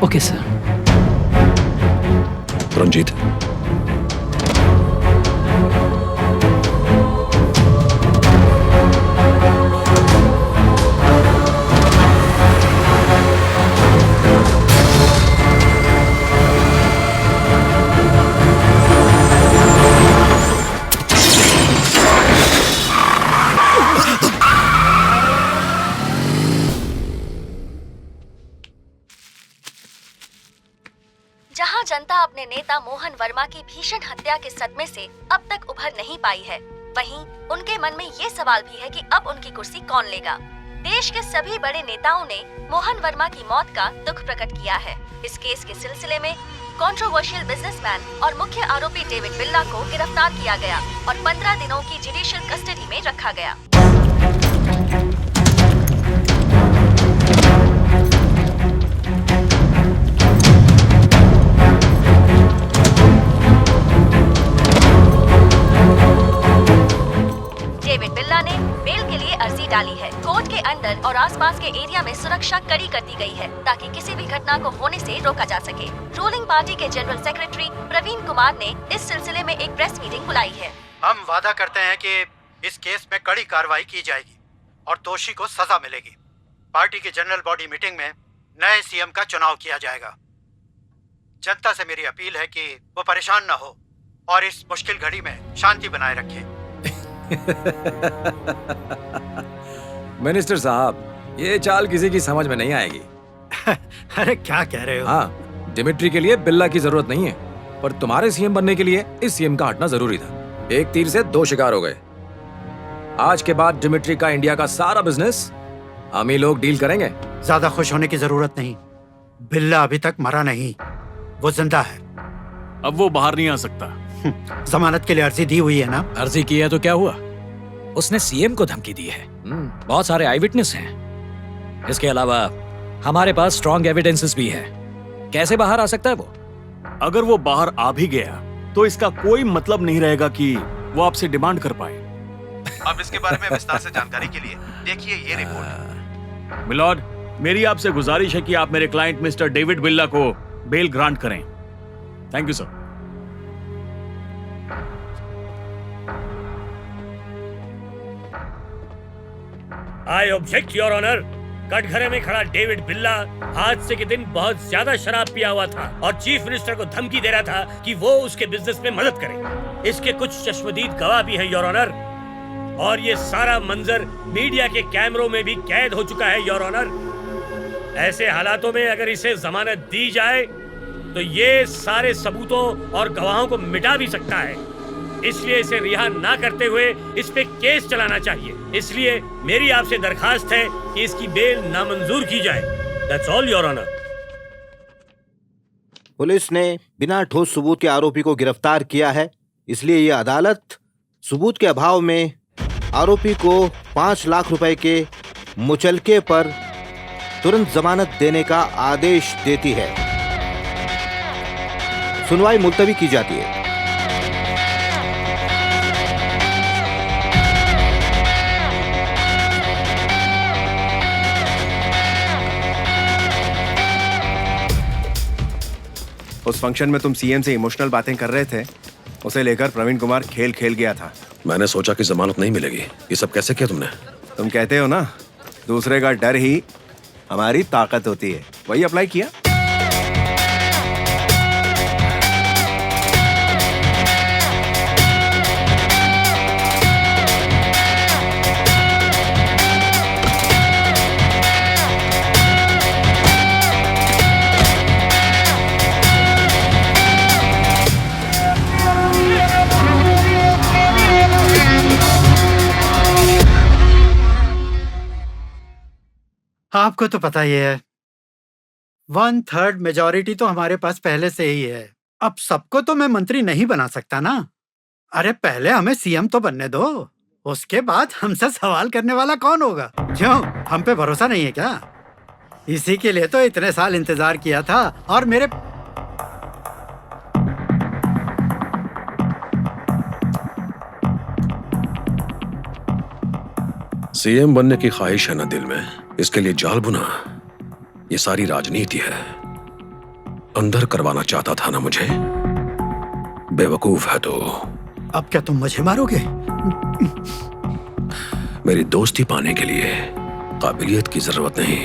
Okay, sir. Ranjit, जहां जनता अपने नेता मोहन वर्मा की भीषण हत्या के सदमे से अब तक उभर नहीं पाई है, वहीं उनके मन में ये सवाल भी है कि अब उनकी कुर्सी कौन लेगा। देश के सभी बड़े नेताओं ने मोहन वर्मा की मौत का दुख प्रकट किया है। इस केस के सिलसिले में कंट्रोवर्शियल बिजनेसमैन और मुख्य आरोपी डेविड बिल्ला को गिरफ्तार किया गया और 15 दिनों की जुडिशियल कस्टडी में रखा गया। डेविड बिल्ला ने बेल के लिए अर्जी डाली है। कोर्ट के अंदर और आसपास के एरिया में सुरक्षा कड़ी कर दी गई है ताकि किसी भी घटना को होने से रोका जा सके। रूलिंग पार्टी के जनरल सेक्रेटरी प्रवीण कुमार ने इस सिलसिले में एक प्रेस मीटिंग बुलाई है। हम वादा करते हैं कि इस केस में कड़ी कार्रवाई की जाएगी और दोषी को सजा मिलेगी। पार्टी की जनरल बॉडी मीटिंग में नए सीएम का चुनाव किया जाएगा। जनता से मेरी अपील है कि वो परेशान न हो और इस मुश्किल घड़ी में शांति बनाए रखे। मिनिस्टर साहब, ये चाल किसी की समझ में नहीं आएगी। अरे क्या कह रहे हो? हाँ, डिमिट्री के लिए बिल्ला की जरूरत नहीं है, पर तुम्हारे सीएम बनने के लिए इस सीएम का हटना जरूरी था। एक तीर से दो शिकार हो गए। आज के बाद डिमिट्री का इंडिया का सारा बिजनेस हम ही लोग डील करेंगे। ज्यादा खुश होने की जरूरत नहीं। बिल्ला अभी तक मरा नहीं, वो जिंदा है। अब वो बाहर नहीं आ सकता। जमानत के लिए अर्जी दी हुई है ना? अर्जी की है तो क्या हुआ? उसने सीएम को धमकी दी है। बहुत सारे आई विटनेस हैं। इसके अलावा हमारे पास स्ट्रॉन्ग एविडेंसेस भी है। कैसे बाहर आ सकता है वो? अगर वो बाहर आ भी गया तो इसका कोई मतलब नहीं रहेगा कि वो आपसे डिमांड कर पाए। अब इसके बारे में विस्तार से जानकारी के लिए देखिए ये रिपोर्ट। मिलॉर्ड, मेरी आपसे गुजारिश है कि आप मेरे क्लाइंट मिस्टर डेविड बिल्ला को बेल ग्रांट करें। Thank you sir. I object your honour. कटघरे में खड़ा डेविड बिल्ला हादसे के दिन बहुत ज्यादा शराब पिया हुआ था और चीफ मिनिस्टर को धमकी दे रहा था कि वो उसके बिजनेस में मदद करे। इसके कुछ चश्मदीद गवाह भी है योर ऑनर। और ये सारा मंजर मीडिया के कैमरों में भी कैद हो चुका है योर ऑनर। ऐसे हालातों में अगर इसे जमानत दी जाए तो ये सारे सबूतों और गवाहों को मिटा भी सकता है। इसलिए इसे रिहा ना करते हुए इस पे केस चलाना चाहिए। इसलिए मेरी आपसे दरखास्त है कि इसकी बेल नामंजूर की जाए। That's all your honour. Police ने बिना ठोस सबूत के आरोपी को गिरफ्तार किया है, इसलिए ये अदालत सबूत के अभाव में आरोपी को 5 लाख रुपए के मुचलके पर तुरंत जमानत देने का आदेश देती है। सुनवाई मुलतवी की जाती है। उस फंक्शन में तुम सीएम से इमोशनल बातें कर रहे थे, उसे लेकर प्रवीण कुमार खेल खेल गया था। मैंने सोचा कि जमानत नहीं मिलेगी। ये सब कैसे किया तुमने? तुम कहते हो ना, दूसरे का डर ही हमारी ताकत होती है, वही अप्लाई किया। आपको तो पता ही है, 1/3 मेजॉरिटी तो हमारे पास पहले से ही है। अब सबको तो मैं मंत्री नहीं बना सकता ना। अरे पहले हमें सीएम तो बनने दो, उसके बाद हमसे सवाल करने वाला कौन होगा? क्यों, हम पे भरोसा नहीं है क्या? इसी के लिए तो इतने साल इंतजार किया था। और मेरे सीएम बनने की ख्वाहिश है ना दिल में, इसके लिए जाल बुना। ये सारी राजनीति है। अंदर करवाना चाहता था ना मुझे। बेवकूफ है तो। अब क्या तुम मुझे मारोगे? मेरी दोस्ती पाने के लिए काबिलियत की जरूरत नहीं,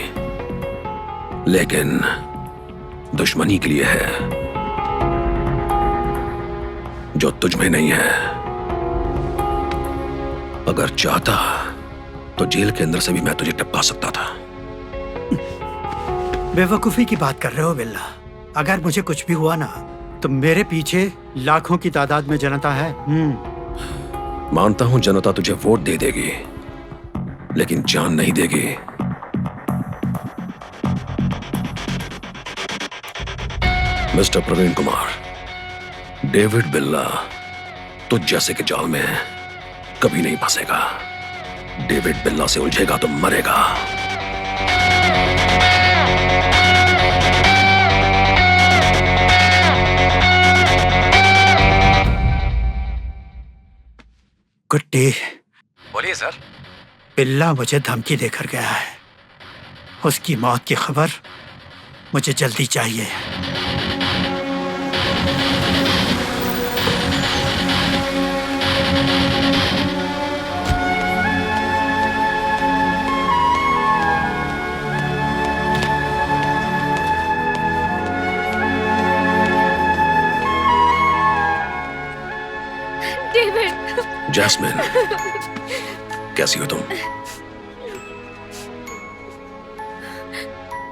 लेकिन दुश्मनी के लिए है जो तुझ में नहीं है। अगर चाहता तो जेल के अंदर से भी मैं तुझे टपका सकता था। बेवकूफी की बात कर रहे हो बिल्ला। अगर मुझे कुछ भी हुआ ना तो मेरे पीछे लाखों की तादाद में जनता है। मानता हूं जनता तुझे वोट दे देगी, लेकिन जान नहीं देगी। मिस्टर प्रवीण कुमार, डेविड बिल्ला तुझ जैसे के जाल में कभी नहीं फंसेगा। डेविड बिल्ला से उलझेगा तो मरेगा। कुट्टी, बोलिए सर। बिल्ला मुझे धमकी देकर गया है। उसकी मौत की खबर मुझे जल्दी चाहिए। जैस्मिन, कैसी हो तुम?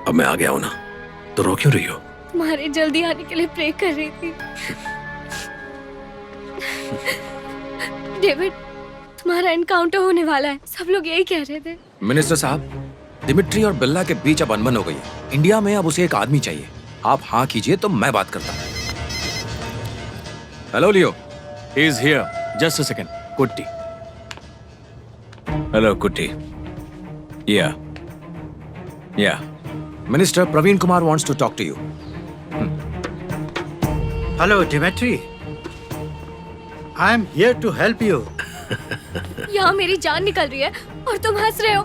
अब मैं आ गया हूं ना, तो रो क्यों रही हो? तुम्हारे जल्दी आने के लिए प्रे कर रही थी। डेविड, तुम्हारा एनकाउंटर होने वाला है, सब लोग यही कह रहे थे। मिनिस्टर साहब, दिमिट्री और बिल्ला के बीच अब अनबन हो गई है। इंडिया में अब उसे एक आदमी चाहिए। आप हाँ कीजिए तो मैं बात करता हूँ। Hello Leo. He is here. Just a second. Kutti. Hello, Kutti. Yeah. Yeah. Minister Praveen Kumar wants to talk to you. Hello, Dimitri. I am here to help you. यहाँ मेरी जान निकल रही है और तुम हंस रहे हो।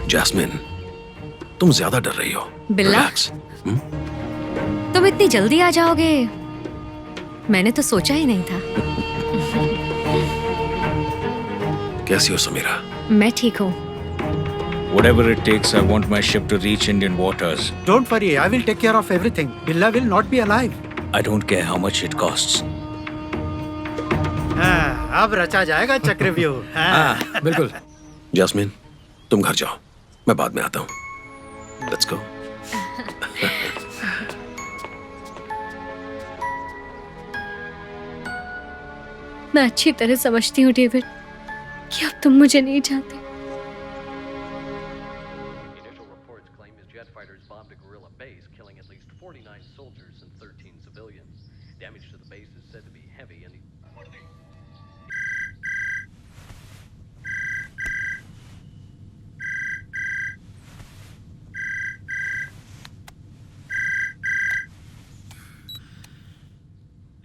जैस्मिन, तुम ज्यादा डर रही हो। बिल्ला, तुम इतनी जल्दी आ जाओगे, मैंने तो सोचा ही नहीं था। कैसी हो समीरा? मैं ठीक हूँ। Whatever it takes, I want my ship to reach Indian waters. Don't worry, I will take care of everything. Billa will not be alive. I don't care how much it costs. Ah. अब रचा जाएगा चक्रव्यूह। हाँ। बिल्कुल। Jasmine, तुम घर जाओ, मैं बाद में आता हूँ। Let's go. मैं अच्छी तरह समझती हूँ डेविड कि अब तुम मुझे नहीं चाहते।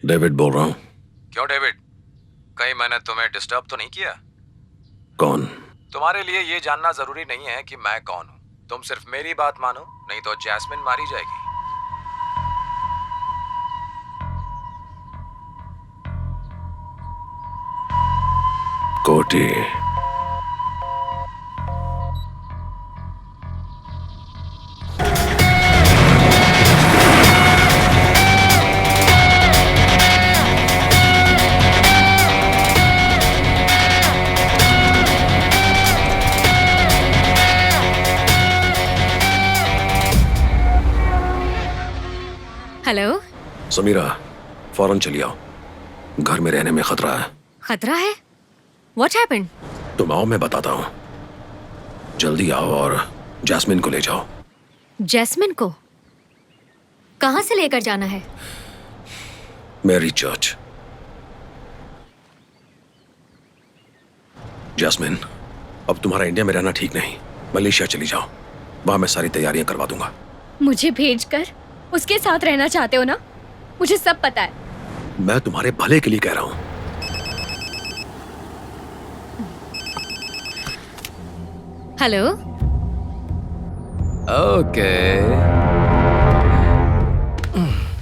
डेविड बोल रहा हूँ। क्यों डेविड, कहीं मैंने तुम्हें डिस्टर्ब तो नहीं किया? कौन? तुम्हारे लिए ये जानना जरूरी नहीं है कि मैं कौन हूँ। तुम सिर्फ मेरी बात मानो, नहीं तो जैस्मिन मारी जाएगी। कोटी। हेलो। समीरा, फौरन चली आओ, घर में रहने में खतरा है। खतरा है? What happened? तुम आओ, मैं बताता हूँ। जल्दी आओ और जैस्मिन को ले जाओ। जैस्मिन को कहाँ से लेकर जाना है? Mary church. जैस्मिन, अब तुम्हारा इंडिया में रहना ठीक नहीं, मलेशिया चली जाओ, वहां मैं सारी तैयारियां करवा दूंगा। मुझे भेजकर उसके साथ रहना चाहते हो ना? मुझे सब पता है। मैं तुम्हारे भले के लिए कह रहा हूँ। हेलो। ओके।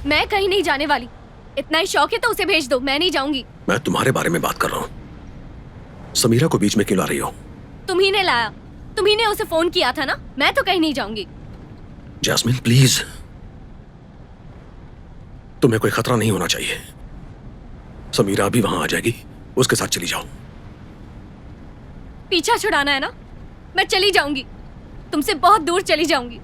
मैं कहीं नहीं जाने वाली। इतना ही शौक है तो उसे भेज दो, मैं नहीं जाऊंगी। मैं तुम्हारे बारे में बात कर रहा हूँ। समीरा को बीच में क्यों ला रही हो? तुम ही ने लाया, तुम ही ने उसे फोन किया था ना। मैं तो कहीं नहीं जाऊंगी। जैस्मिन प्लीज, तुम्हें कोई खतरा नहीं होना चाहिए। समीरा भी वहां आ जाएगी, उसके साथ चली जाओ। पीछा छुड़ाना है ना? मैं चली जाऊंगी, तुमसे बहुत दूर चली जाऊंगी।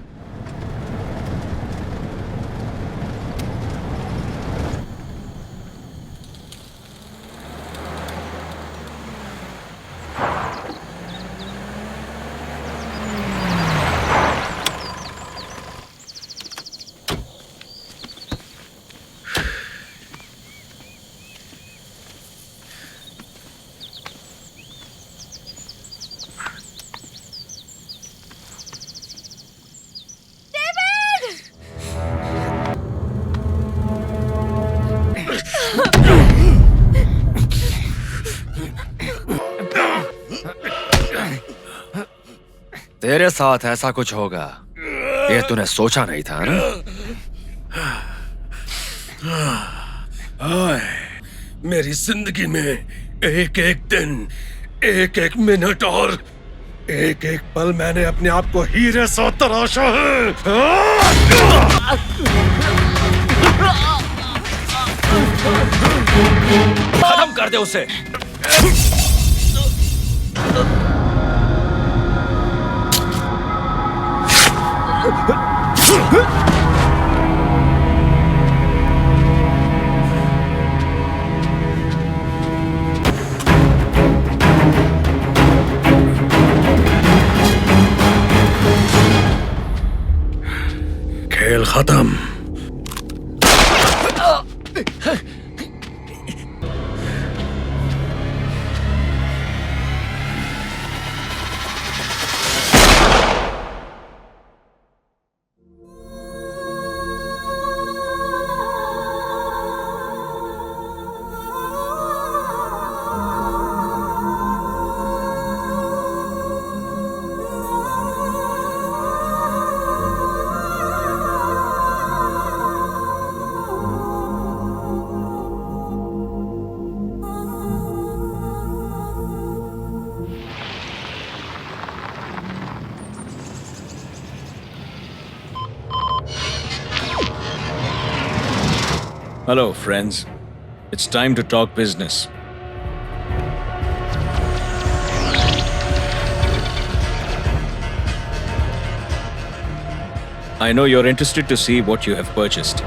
तेरे साथ ऐसा कुछ होगा ये तूने सोचा नहीं था ना? हाय, मेरी जिंदगी में एक एक दिन, एक एक मिनट और एक एक पल मैंने अपने आप को हीरे सा तराशा है। खत्म कर दे उसे। खेल खत्म। Hello, friends. It's time to talk business. I know you're interested to see what you have purchased.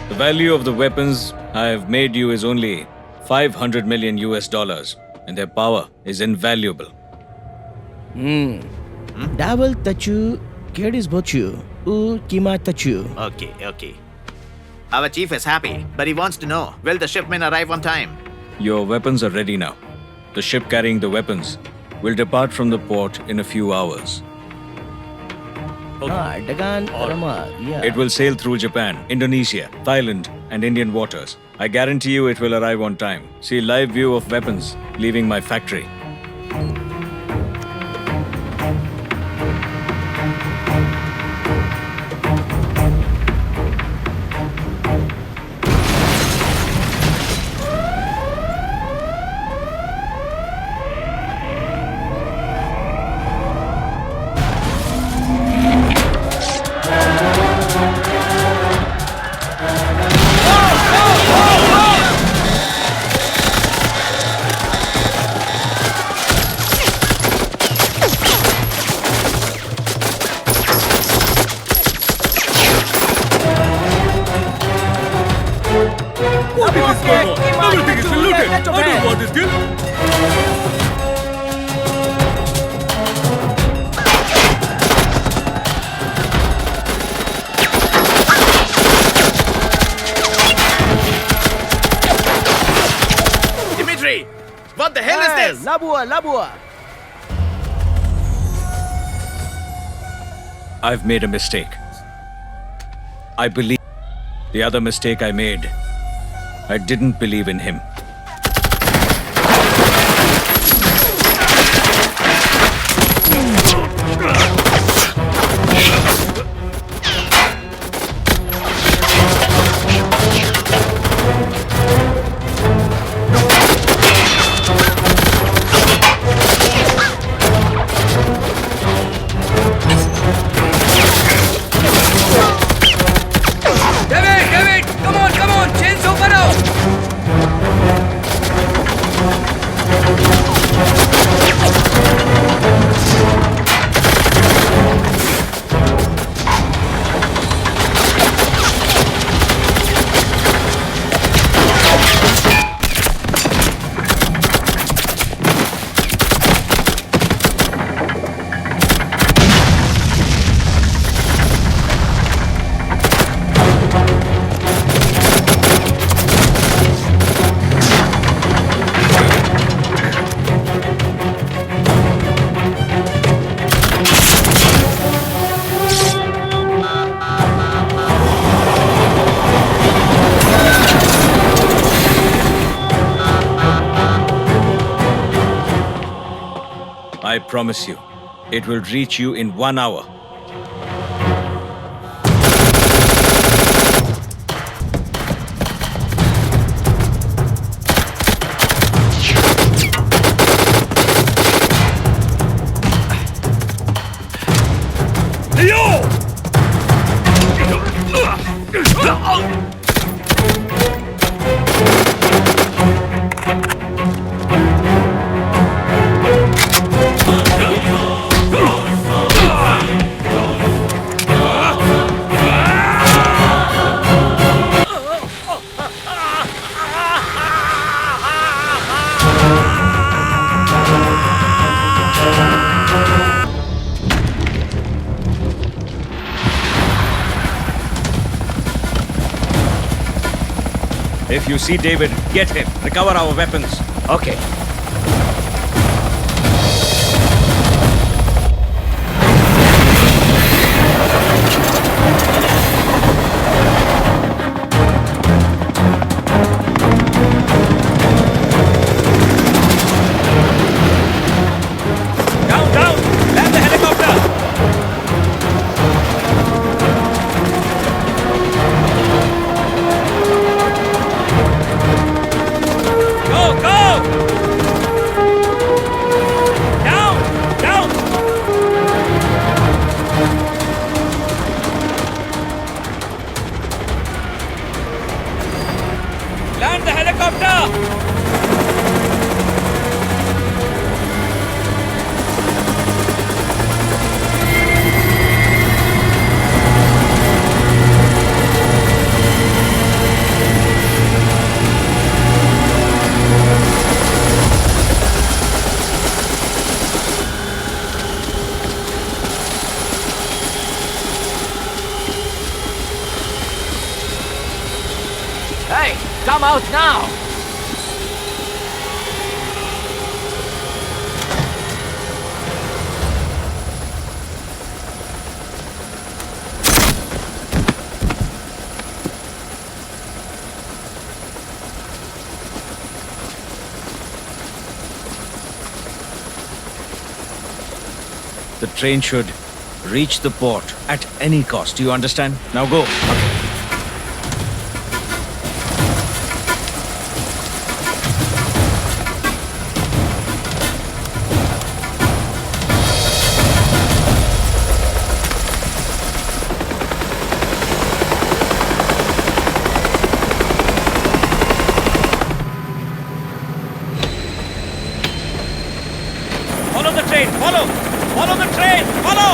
The value of the weapons I have made you is only 500 million US dollars, and their power is invaluable. Double tachu, Geddes bochu, kima tachu. Okay. Our chief is happy, but he wants to know, will the shipment arrive on time? Your weapons are ready now. The ship carrying the weapons will depart from the port in a few hours. Dagan, Rama, yeah. It will sail through Japan, Indonesia, Thailand, and Indian waters. I guarantee you it will arrive on time. See live view of weapons leaving my factory. Dimitri, what the hell is this? Labua. I've made a mistake. I believe the other mistake I made, I didn't believe in him. David, come on, chains open out. I promise you, it will reach you in 1 hour. If you see David, get him. Recover our weapons. Okay. Down! Land the helicopter! Go! Helicopter. Hey, come out now! The train should reach the port at any cost. Do you understand? Now go. Follow the train, follow the train, follow!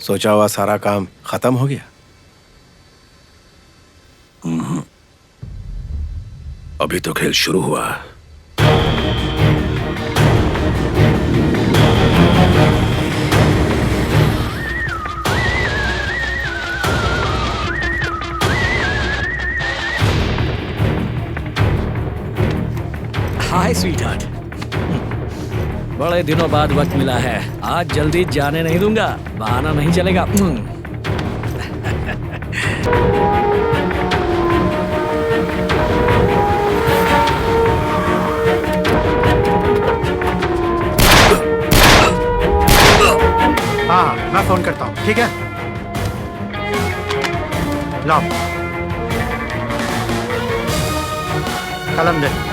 सोचा हुआ सारा काम खत्म हो गया। अभी तो खेल शुरू हुआ। हाय स्वीटहार्ट, बड़े दिनों बाद वक्त मिला है। आज जल्दी जाने नहीं दूंगा, बहाना नहीं चलेगा। हाँ, मैं फोन करता हूँ, ठीक है? लाओ कलम दे।